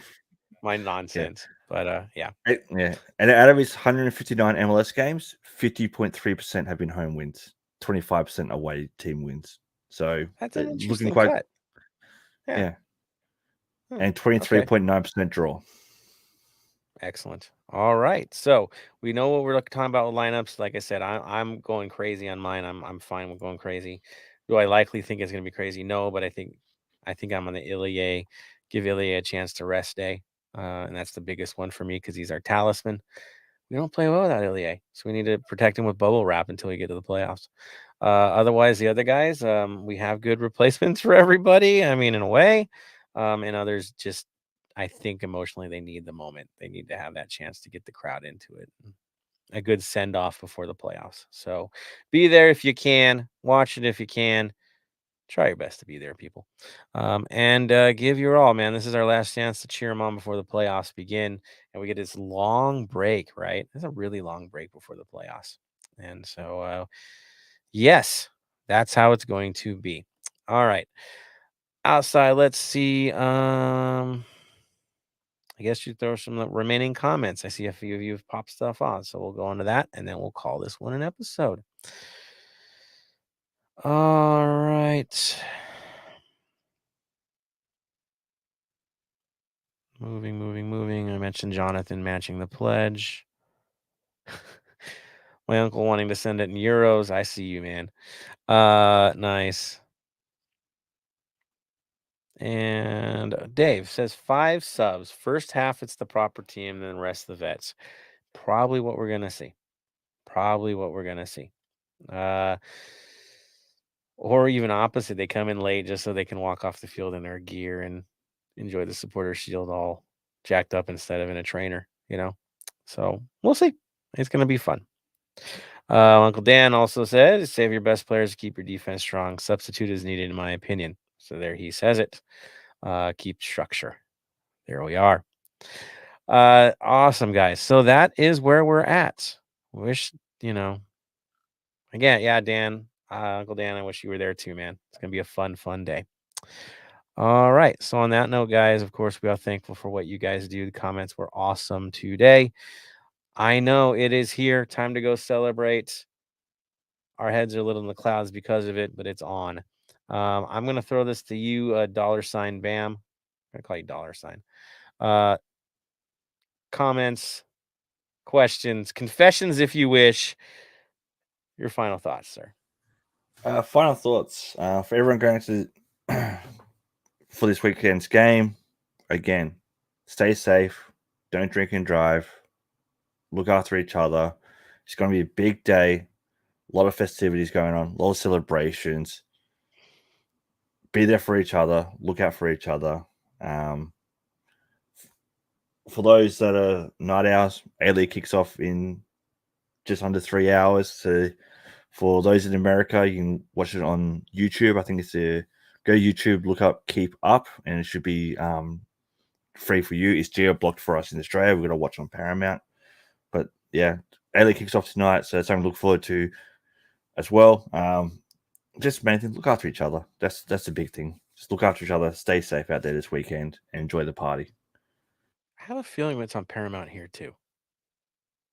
my nonsense. But yeah. Yeah. And out of his 159 MLS games, 50.3% have been home wins, 25% away team wins. So That's an looking interesting quite cut. yeah. Hmm, And okay. 23.9% draw. Excellent. All right. So we know what we're talking about with lineups. Like I said, I'm going crazy on mine. I'm fine with going crazy. Do I likely think it's gonna be crazy? No, but I think I'm on the Ilie. Give Ilie a chance to rest day. And that's the biggest one for me because he's our talisman. We don't play well without Ilie, so we need to protect him with bubble wrap until we get to the playoffs. Otherwise, the other guys, we have good replacements for everybody. I mean, in a way, and others just, I think emotionally they need the moment. They need to have that chance to get the crowd into it. A good send off before the playoffs. So be there if you can. Watch it if you can. Try your best to be there, people. And give your all, man. This is our last chance to cheer them on before the playoffs begin. And we get this long break, right? It's a really long break before the playoffs. And so, yes, that's how it's going to be. All right. Outside, let's see. I guess you throw some remaining comments. I see a few of you have popped stuff on. So we'll go into that and then we'll call this one an episode. All right. Moving. I mentioned Jonathan matching the pledge. My uncle wanting to send it in euros. I see you, man. Nice. And Dave says 5 subs. First half, it's the proper team, then the rest of the vets. Probably what we're gonna see. Or even opposite, they come in late just so they can walk off the field in their gear and enjoy the supporter shield all jacked up instead of in a trainer, So we'll see. It's gonna be fun. Uncle Dan also said, save your best players to keep your defense strong. Substitute is needed, in my opinion. So there he says it. Keep structure. There we are. Awesome, guys. So that is where we're at. Wish, again, yeah, Dan, Uncle Dan, I wish you were there too, man. It's going to be a fun day. All right. So on that note, guys, of course, we are thankful for what you guys do. The comments were awesome today. I know it is here. Time to go celebrate. Our heads are a little in the clouds because of it, but it's on. I'm going to throw this to you, $Bam. I'm going to call you $. Comments, questions, confessions, if you wish. Your final thoughts, sir. Final thoughts for everyone going to for this weekend's game. Again, stay safe. Don't drink and drive. Look after each other. It's going to be a big day. A lot of festivities going on. A lot of celebrations. Be there for each other. Look out for each other. For those that are night owls, A-League kicks off in just under 3 hours. So for those in America, you can watch it on YouTube. I think it's go YouTube, look up Keep Up, and it should be free for you. It's geo-blocked for us in Australia. We're going to watch on Paramount. But yeah, A-League kicks off tonight, so it's something to look forward to as well. Just main thing, look after each other. That's the big thing. Just look after each other. Stay safe out there this weekend and enjoy the party. I have a feeling it's on Paramount here too.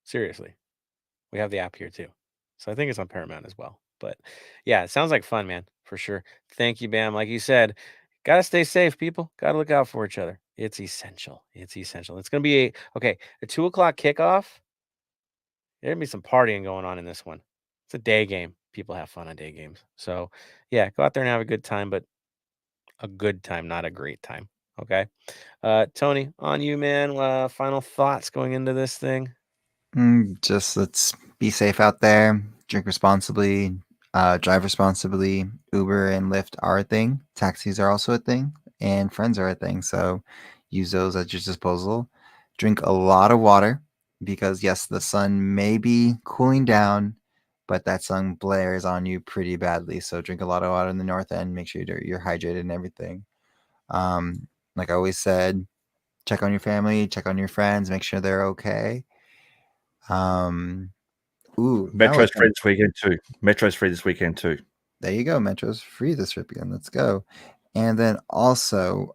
Seriously. We have the app here too. So I think it's on Paramount as well. But yeah, it sounds like fun, man, for sure. Thank you, Bam. Like you said, got to stay safe, people. Got to look out for each other. It's essential. It's going to be a 2:00 kickoff. There'll be some partying going on in this one. It's a day game. People have fun on day games. So yeah, go out there and have a good time, but a good time, not a great time. Okay. Tony, on you, man. Final thoughts going into this thing. Just let's be safe out there, drink responsibly, drive responsibly. Uber and Lyft are a thing. Taxis are also a thing, and friends are a thing. So use those at your disposal. Drink a lot of water because, yes, the sun may be cooling down, but that sun blares on you pretty badly. So drink a lot of water in the north end. Make sure you're hydrated and everything. Like I always said, check on your family, check on your friends, make sure they're okay. Metro's free this weekend too. Metro's free this weekend too. There you go. Metro's free this weekend. Let's go. And then also,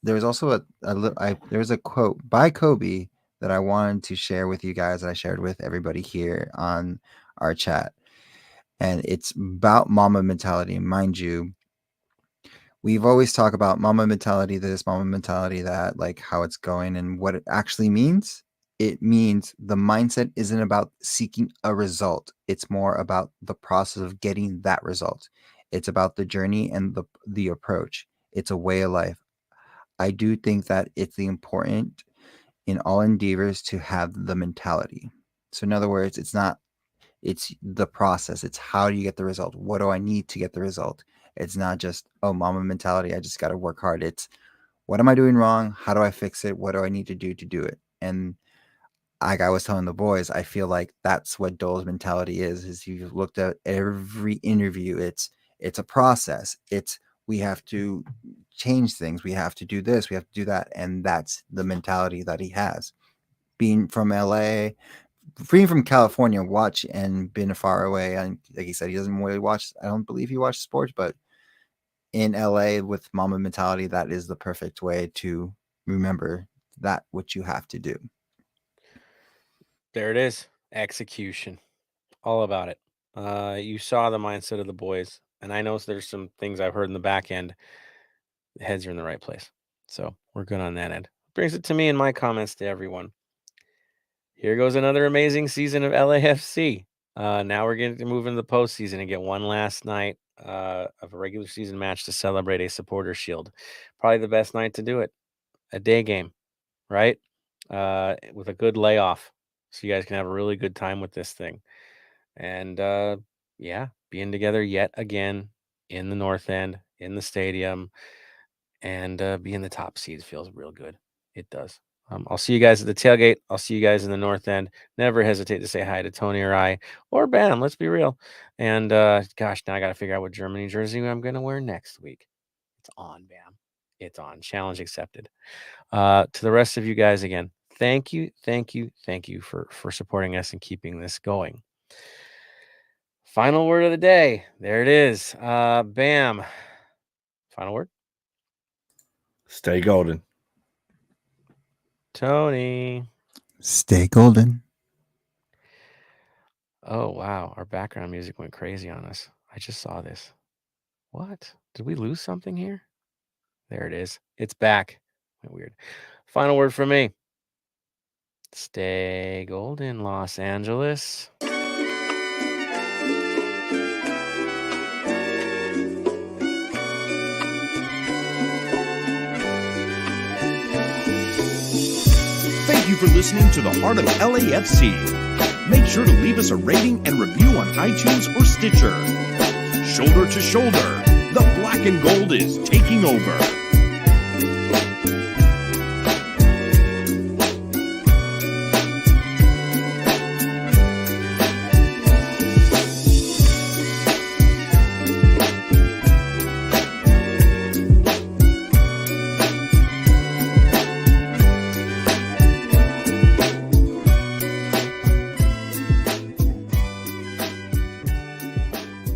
there was a quote by Kobe that I wanted to share with you guys, that I shared with everybody here on our chat. And it's about Mamba mentality. And mind you, we've always talked about Mamba mentality, this, Mamba mentality, that, like how it's going and what it actually means. It means the mindset isn't about seeking a result. It's more about the process of getting that result. It's about the journey and the approach. It's a way of life. I do think that it's important in all endeavors to have the mentality. So in other words, it's the process. It's how do you get the result? What do I need to get the result? It's not just, Mamba mentality, I just got to work hard. It's, what am I doing wrong? How do I fix it? What do I need to do it? And like I was telling the boys, I feel like that's what Dole's mentality is you've looked at every interview. It's a process. We have to change things. We have to do this. We have to do that. And that's the mentality that he has. Being from LA, being from California, and been far away. And like he said, he doesn't really watch. I don't believe he watches sports, but in LA with Mamba mentality, that is the perfect way to remember that what you have to do. There it is. Execution. All about it. You saw the mindset of the boys, and I know there's some things I've heard in the back end. The heads are in the right place. So we're good on that end. Brings it to me and my comments to everyone. Here goes another amazing season of LAFC. Now we're getting to move into the postseason and get one last night of a regular season match to celebrate a Supporters Shield. Probably the best night to do it. A day game, right? With a good layoff. So you guys can have a really good time with this thing. And being together yet again in the North End, in the stadium, and being the top seeds feels real good. It does. I'll see you guys at the tailgate. I'll see you guys in the North End. Never hesitate to say hi to Tony or I, or Bam. Let's be real. And now I got to figure out what Germany jersey I'm going to wear next week. It's on, Bam. It's on. Challenge accepted. To the rest of you guys, again, thank you for supporting us and keeping this going. Final word of the day. There it is. Bam. Final word. Stay golden. Tony. Stay golden. Oh, wow. Our background music went crazy on us. I just saw this. What? Did we lose something here? There it is. It's back. Weird. Final word from me. Stay golden, Los Angeles. Thank you for listening to the Heart of LAFC. Make sure to leave us a rating and review on iTunes or Stitcher. Shoulder to shoulder, the black and gold is taking over.